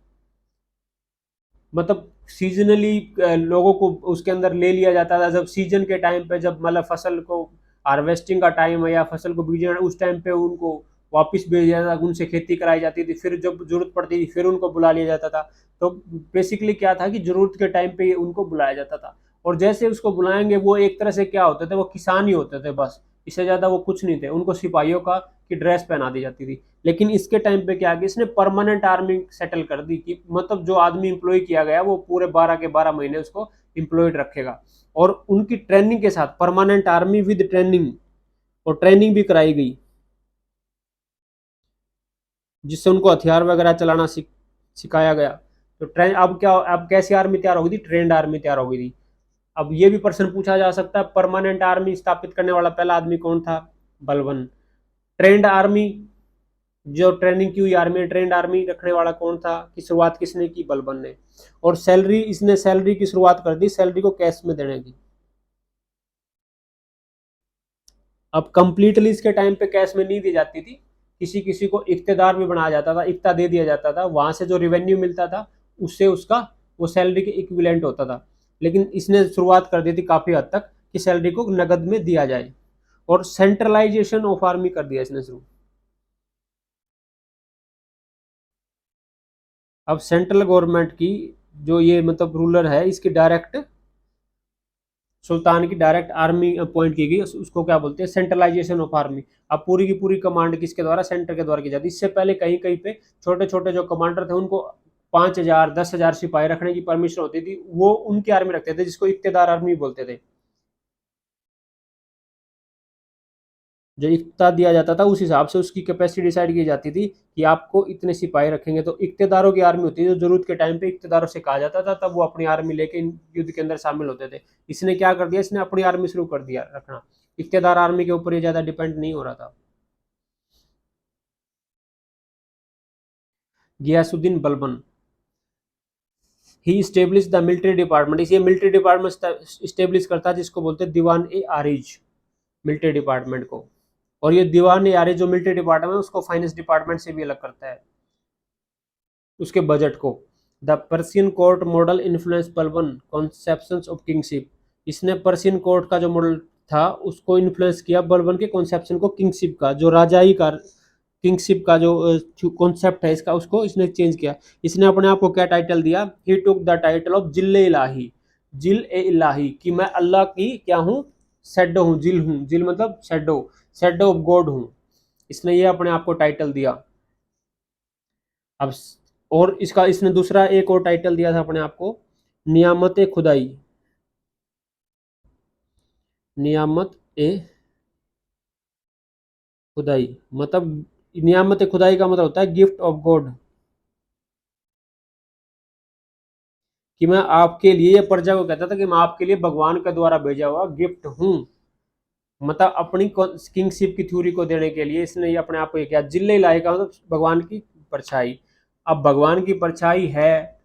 मतलब सीजनली लोगों को उसके अंदर ले लिया जाता था। जब सीजन के टाइम पे, जब मतलब फसल को हार्वेस्टिंग का टाइम है या फसल को बीजना, उस टाइम पे उनको वापस भेज दिया जाता, उनसे खेती कराई जाती थी। फिर जब जरूरत पड़ती थी फिर उनको बुला लिया जाता था। तो बेसिकली क्या था कि जरूरत के टाइम पे उनको बुलाया जाता था। और जैसे उसको बुलाएंगे, वो एक तरह से क्या होते थे, वो किसान ही होते थे बस, इससे ज्यादा वो कुछ नहीं थे। उनको सिपाहियों का की ड्रेस पहना दी जाती थी। लेकिन इसके टाइम पे क्या किया, इसने परमानेंट आर्मी सेटल कर दी कि मतलब जो आदमी इंप्लॉय किया गया वो पूरे 12 के 12 महीने उसको इंप्लॉयड रखेगा। और उनकी ट्रेनिंग के साथ, परमानेंट आर्मी विद ट्रेनिंग, और ट्रेनिंग भी कराई गई, जिससे उनको हथियार वगैरह चलाना सिखाया गया। तो ट्रेन अब क्या, अब कैसी आर्मी तैयार हो गई थी, ट्रेंड आर्मी तैयार हो गई थी। अब ये भी प्रश्न पूछा जा सकता है, परमानेंट आर्मी स्थापित करने वाला पहला आदमी कौन था? बलबन। ट्रेंड आर्मी, जो ट्रेनिंग की हुई आर्मी, ट्रेंड आर्मी रखने वाला कौन था, की शुरुआत किसने की? बलबन ने। और सैलरी, इसने सैलरी की शुरुआत कर दी, सैलरी को कैश में देने की। अब कंप्लीटली इसके टाइम पे कैश में नहीं दी जाती थी, किसी किसी को इक्तेदार भी बनाया जाता था, इक्ता दे दिया जाता था, वहां से जो रिवेन्यू मिलता था उससे उसका वो सैलरी के इक्विवेलेंट होता था। लेकिन इसने शुरुआत कर दी थी काफी हद तक कि सैलरी को नगद में दिया जाए। और सेंट्रलाइजेशन ऑफ आर्मी कर दिया इसने शुरू। अब सेंट्रल गवर्नमेंट की जो ये मतलब रूलर है, इसकी डायरेक्ट, सुल्तान की डायरेक्ट आर्मी अपॉइंट की गई, उसको क्या बोलते हैं? Centralisation of army. अब पूरी की पूरी कमांड किसके द्वारा? सेंटर के द्वारा की जाती। इससे पहले कहीं कहीं पे छोटे छोटे जो कमांडर थे उनको 5,000 10,000 सिपाही रखने की परमिशन होती थी, वो उनकी आर्मी रखते थे, जिसको इक्तेदार आर्मी बोलते थे। जो इक्ता दिया जाता था उस हिसाब से उसकी कैपेसिटी डिसाइड की जाती थी कि आपको इतने सिपाही रखेंगे। तो इक्तेदारों की आर्मी होती है, जो जरूरत के टाइम पे इक्तेदारों से कहा जाता था, तब वो अपनी आर्मी लेके इन युद्ध के अंदर शामिल होते थे। इसने क्या कर दिया, इसने अपनी आर्मी शुरू कर दिया रखना, इक्तेदार आर्मी के ऊपर ये ज्यादा डिपेंड नहीं हो रहा था। गियासुद्दीन बलबन, ही स्टेब्लिश द मिलिट्री डिपार्टमेंट, इसे मिलिट्री डिपार्टमेंट स्टेब्लिश करता है, जिसको बोलते हैं दीवान ए आरिज, मिलिट्री डिपार्टमेंट को। और ये दीवान ए आरिज जो मिलिट्री डिपार्टमेंट है, उसको फाइनेंस डिपार्टमेंट से भी अलग करता है, उसके बजट को। The Persian court model influence Balban conception of kingship, इसने पर्सियन कोर्ट का जो मॉडल था उसको इन्फ्लुएंस किया बलबन के कॉन्सेप्शन को, किंगशिप का, जो राजाई का, किंगशिप का जो कॉन्सेप्ट है इसका, उसको इसने चेंज किया। इसने अपने आप को क्या टाइटल दिया? ही टुक द टाइटल ऑफ जिल इलाही, जिल ए इलाही, कि मैं अल्लाह की क्या हूँ? शेडो हूँ, जिल हूँ, जिल मतलब शेडो, शेडो ऑफ गॉड हूँ। इसने ये अपने आप को टाइटल दिया। अब और इसका इसने दूसरा एक और टाइटल दिया था अपने आप को, नियामत ए खुदाई, नियामत ए खुदाई, मतलब नियामत ए खुदाई का मतलब होता है गिफ्ट ऑफ गॉड, कि मैं आपके लिए, ये प्रजा को कहता था कि मैं आपके लिए भगवान के द्वारा भेजा हुआ गिफ्ट हूँ। मतलब अपनी किंगशिप की थ्योरी को देने के लिए इसने ये अपने आप को किया। जिले लाई का मतलब भगवान की परछाई। अब भगवान की परछाई है,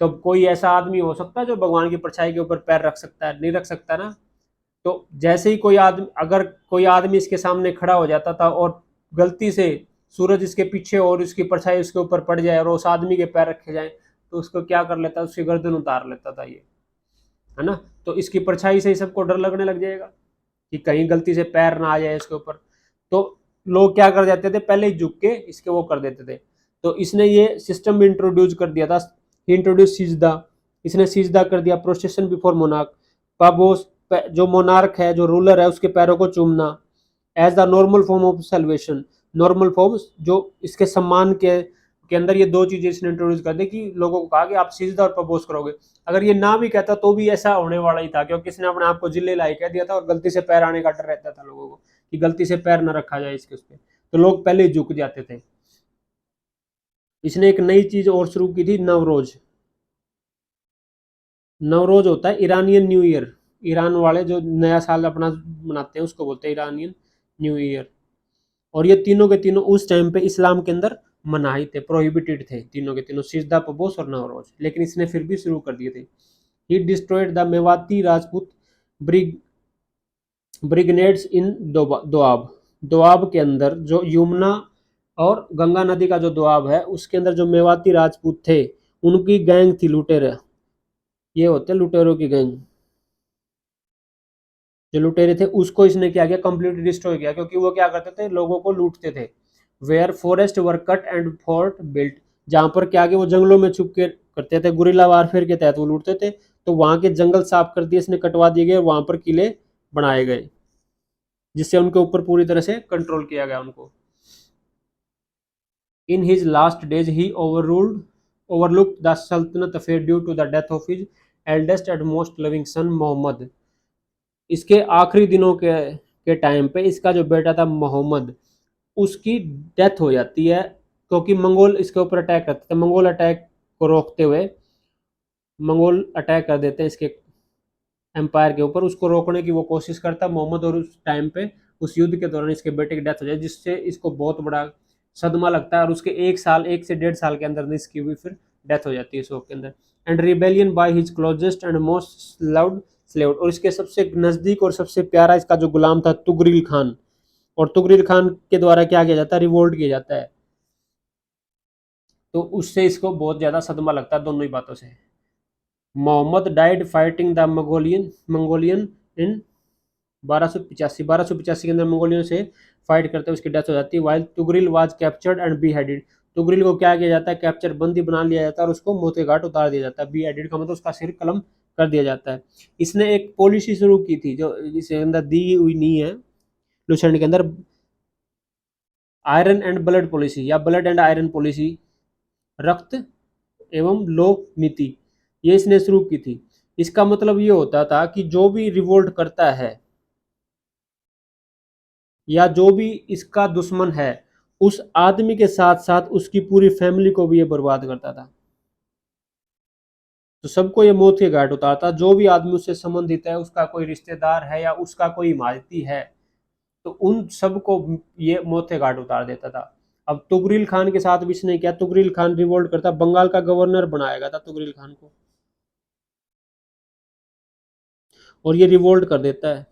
तो कोई ऐसा आदमी हो सकता है जो भगवान की परछाई के ऊपर पैर रख सकता है? नहीं रख सकता ना। तो जैसे ही कोई आदमी, अगर कोई आदमी इसके सामने खड़ा हो जाता था और गलती से सूरज इसके पीछे और उसकी परछाई उसके ऊपर पड़ जाए और उस आदमी के पैर रखे जाए, तो उसको क्या कर लेता, उसकी गर्दन उतार लेता था ये, है ना। तो इसकी परछाई से ही सबको डर लगने लग जाएगा कि कहीं गलती से पैर ना आ जाए इसके ऊपर। तो लोग क्या कर जाते थे, पहले ही झुक के इसके वो कर देते थे, तो इसने ये सिस्टम भी इंट्रोड्यूस कर दिया था। ही इंट्रोड्यूस सिजदा, इसने सिजदा कर दिया, प्रोस्टेशन बिफोर मोनार्क, पाबोस, जो मोनार्क है, जो रूलर है, उसके पैरों को चूमना, as the normal form of salvation, normal form, जो इसके सम्मान के अंदर ये दो चीजें इसने इंट्रोड्यूस कर दी, कि लोगों को कहा कि आप सिजदा और प्रपोज करोगे। अगर ये ना भी कहता तो भी ऐसा होने वाला ही था, क्योंकि इसने अपने आप को जिले लाई कह दिया था, और गलती से पैर आने का डर रहता था लोगों को कि गलती से पैर न रखा जाए इसके उस पर, तो लोग पहले ही झुक जाते थे। इसने एक नई चीज और शुरू की थी, नवरोज। नवरोज होता है ईरानियन न्यू ईयर, ईरान वाले जो नया साल अपना मनाते हैं उसको बोलते हैं ईरानियन न्यू ईयर। और ये तीनों के तीनों उस टाइम पे इस्लाम के अंदर मनाही थे, प्रोहिबिटेड थे तीनों के तीनों, सिजदा, पबोस और नवरोज, लेकिन इसने फिर भी शुरू कर दिए थे। ही डिस्ट्रॉयड द मेवाती राजपूत ब्रिग ब्रिगनेड्स इन दोआब, दोआब के अंदर जो यमुना और गंगा नदी का जो दोआब है उसके अंदर जो मेवाती राजपूत थे उनकी गैंग थी लुटेरे, ये होते लुटेरों की गैंग, जो लुटेरे थे उसको इसने क्या किया, कंप्लीटली डिस्ट्रॉय किया, क्योंकि वो क्या करते थे, लोगों को लूटते थे। Where forest were cut and fort built, जहां पर क्या कि वो जंगलों में छुप के करते थे, गुरिल्ला वारफेयर के तहत वो लूटते थे, तो वहां के जंगल साफ कर दिए इसने, कटवा दिए गए, वहां पर किले बनाए गए, जिससे उनके ऊपर पूरी तरह से कंट्रोल किया गया उनको। In his last days he overlooked the sultanate affair due to the death of his eldest and most loving son Mohammad. इसके आखिरी दिनों के टाइम पे इसका जो बेटा था मोहम्मद, उसकी डेथ हो जाती है, क्योंकि मंगोल इसके ऊपर अटैक करते थे। मंगोल अटैक को रोकते हुए, मंगोल अटैक कर देते हैं इसके एम्पायर के ऊपर, उसको रोकने की वो कोशिश करता है मोहम्मद, और उस टाइम पे उस युद्ध के दौरान इसके बेटे की डेथ हो जाए, जिससे इसको बहुत बड़ा सदमा लगता है, और उसके 1 से 1.5 साल के अंदर इसकी भी फिर डेथ हो जाती है शोक के अंदर। And rebellion by his closest and most loved slave, और इसके सबसे नजदीक और सबसे प्यारा इसका जो गुलाम था तुगरिल खान, और तुगरिल खान के द्वारा क्या किया जाता है, रिवोल्ट किया जाता है, तो उससे इसको बहुत ज्यादा सदमा लगता है दोनों ही बातों से। Mohammad died fighting the Mongolian in 1285 के अंदर मंगोलियों से फाइट करते हुए उसकी डेथ हो जाती है। While Tughril was captured and be headed, Tughril को क्या किया जाता है, कैप्चर, बंदी बना लिया जाता है, और उसको मोते घाट उतार दिया जाता है। बी हेडेड का मतलब उसका सिर कलम कर दिया जाता है। इसने एक पॉलिसी शुरू की थी जो इसके अंदर दी हुई नहीं है लुसेंट के अंदर, आयरन एंड ब्लड पॉलिसी, या ब्लड एंड आयरन पॉलिसी, रक्त एवं लोक नीति, ये इसने शुरू की थी। इसका मतलब ये होता था कि जो भी रिवोल्ट करता है या जो भी इसका दुश्मन है, उस आदमी के साथ साथ उसकी पूरी फैमिली को भी ये बर्बाद करता था, तो सबको ये मौत के घाट उतारता। जो भी आदमी उससे संबंधित है, उसका कोई रिश्तेदार है या उसका कोई हिमायती है, तो उन सबको ये मौत के घाट उतार देता था। अब तुगरिल खान के साथ भी इसने क्या, तुगरिल खान रिवोल्ट करता, बंगाल का गवर्नर बनाया गया था तुगरिल खान को, और ये रिवोल्ट कर देता है।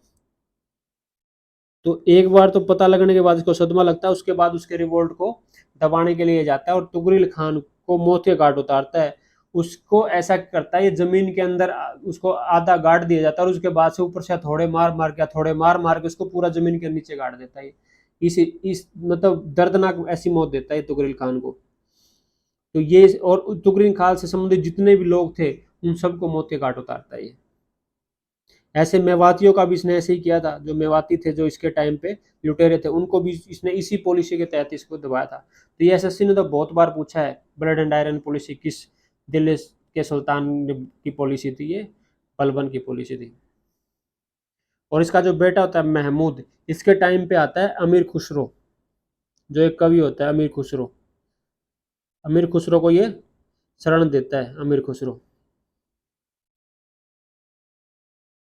तो एक बार तो पता लगने के बाद इसको सदमा लगता है, उसके बाद उसके रिवोल्ट को दबाने के लिए जाता है और तुगरिल खान को मौत के घाट उतारता है। उसको ऐसा करता है, ये जमीन के अंदर उसको आधा गाड़ दिया जाता है, और उसके बाद से ऊपर से थोड़े मार मार के, थोड़े मार मार के उसको पूरा जमीन के नीचे गाड़ देता है। इस मतलब दर्दनाक ऐसी मौत देता है तुगरिल खान को। तो ये, और तुगरिल खान से संबंधित जितने भी लोग थे उन सबको मौत के घाट उतारता है ये। ऐसे मेवातियों का भी इसने ऐसे ही किया था, जो मेवाती थे जो इसके टाइम पे लुटेरे थे, उनको भी इसने इसी पॉलिसी के तहत इसको दबाया था। तो ये एसएससी ने तो बहुत बार पूछा है, ब्लड एंड आयरन पॉलिसी किस दिल्ली के सुल्तान की पॉलिसी थी, ये बलबन की पॉलिसी थी। और इसका जो बेटा होता है महमूद, इसके टाइम पे आता है अमीर खुसरो, जो एक कवि होता है अमीर खुसरो। अमीर खुसरो को ये शरण देता है, अमीर खुसरो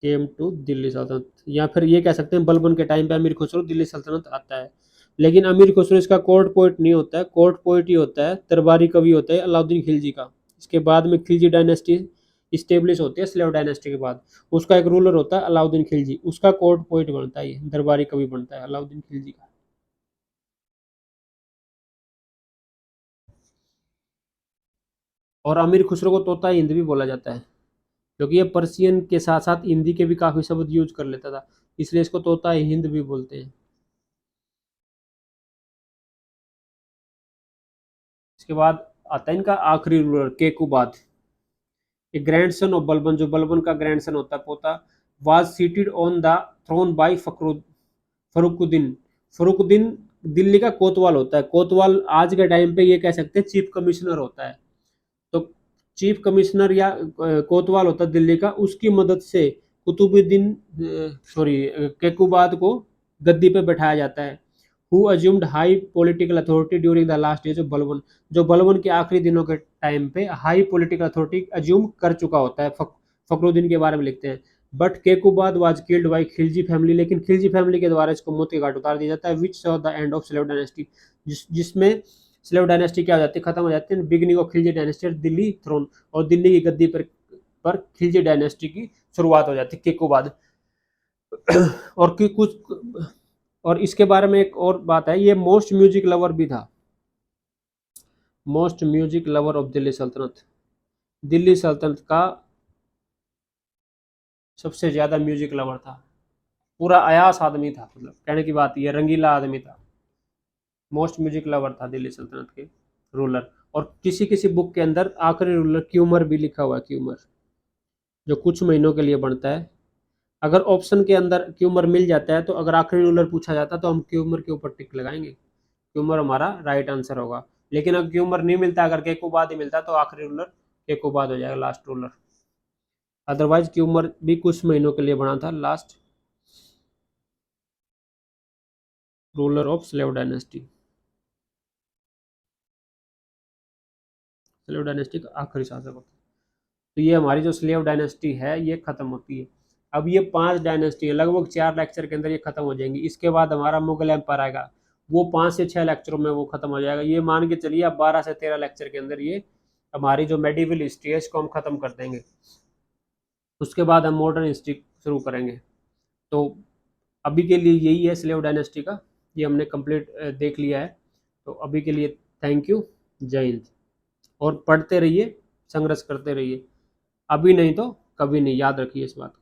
केम टू दिल्ली सल्तनत, या फिर ये कह सकते हैं बलबन के टाइम पे अमीर खुसरो दिल्ली सल्तनत आता है। लेकिन अमीर खुसरो इसका कोर्ट पोइट नहीं होता है, कोर्ट पोइट ही होता है, दरबारी कवि होता है अलाउद्दीन खिलजी का। इसके बाद में खिलजी डायनेस्टी इस्टेब्लिश होती है, स्लेव डायनेस्टी के बाद उसका एक रूलर होता है अलाउद्दीन खिलजी, उसका कोर्ट पोइट बनता है, ये दरबारी कवि बनता है अलाउद्दीन खिलजी का। और अमीर खुसरो को तोता हिंद भी बोला जाता है, क्योंकि ये पर्शियन के साथ साथ हिंदी के भी काफी शब्द यूज कर लेता था, इसलिए इसको तोता हिंद भी बोलते हैं। उसके बाद आता है इनका आखिरी ruler Kaiqubad, a grandson of Balban, जो बलबन का ग्रैंडसन होता है, पोता, was seated on the throne by Fakhruddin. Fakhruddin Delhi का कोतवाल होता है। कोतवाल आज के टाइम पे ये कह सकते हैं चीफ कमिश्नर होता है। तो चीफ कमिश्नर या कोतवाल होता है दिल्ली का, उसकी मदद से कुतुबुद्दीन केकुबाद को गद्दी पे बैठाया जाता है। Who assumed high political authority during the last days of Balban, जो बलबन के आखिरी दिनों के टाइम पे हाई पॉलिटिकल अथॉरिटी अज्यूम कर चुका होता है। फखरुद्दीन के बारे में लिखते हैं। But Kaiqubad was killed by Khilji family, लेकिन खिलजी फैमिली के द्वारा इसको मौत के घाट उतार दिया जाता है। Which saw the end of slave dynasty, जिसमें स्लेव डायनेस्टी क्या हो जाती है, खत्म हो जाती है। Beginning of Khilji dynasty Delhi throne, और दिल्ली की गद्दी पर खिलजी डायनेस्टी की शुरुआत हो जाती है केकुबाद। और कुछ और इसके बारे में एक और बात है, ये मोस्ट म्यूजिक लवर भी था, most music lover of Delhi सल्तनत। दिल्ली सल्तनत का सबसे ज्यादा म्यूजिक लवर था, पूरा अयास आदमी था, मतलब कहने की बात ये रंगीला आदमी था। मोस्ट म्यूजिक लवर था दिल्ली सल्तनत के रूलर। और किसी किसी बुक के अंदर आखिरी रूलर क्यूमर भी लिखा हुआ है, क्यूमर, जो कुछ महीनों के लिए बनता है। अगर ऑप्शन के अंदर क्यूमर मिल जाता है तो अगर आखिरी रूलर पूछा जाता है तो हम क्यूमर के ऊपर टिक लगाएंगे, क्यूमर हमारा राइट आंसर होगा। लेकिन अगर क्यूमर नहीं मिलता, अगर केकुबाद ही मिलता है तो आखिरी रूलर केकुबाद हो जाएगा, लास्ट रूलर। अदरवाइज क्यूमर भी कुछ महीनों के लिए बना था, last ruler of slave dynasty. Slave dynasty का आखिरी शासक होता है। तो ये हमारी जो स्लेव डायनेस्टी है ये खत्म होती है। अब ये 5 डायनेस्टी है, लगभग 4 लेक्चर के अंदर ये खत्म हो जाएंगी। इसके बाद हमारा मुगल एम्पायर आएगा, वो 5 से 6 लेक्चरों में वो खत्म हो जाएगा। ये मान के चलिए अब 12 से 13 लेक्चर के अंदर ये हमारी जो मेडिवल हिस्ट्री है इसको हम खत्म कर देंगे। उसके बाद हम मॉडर्न हिस्ट्री शुरू करेंगे। तो अभी के लिए यही है स्लेव डायनेस्टी का, ये हमने कंप्लीट देख लिया है। तो अभी के लिए थैंक यू, जय हिंद। और पढ़ते रहिए, संघर्ष करते रहिए, अभी नहीं तो कभी नहीं, याद रखिए इस बात को।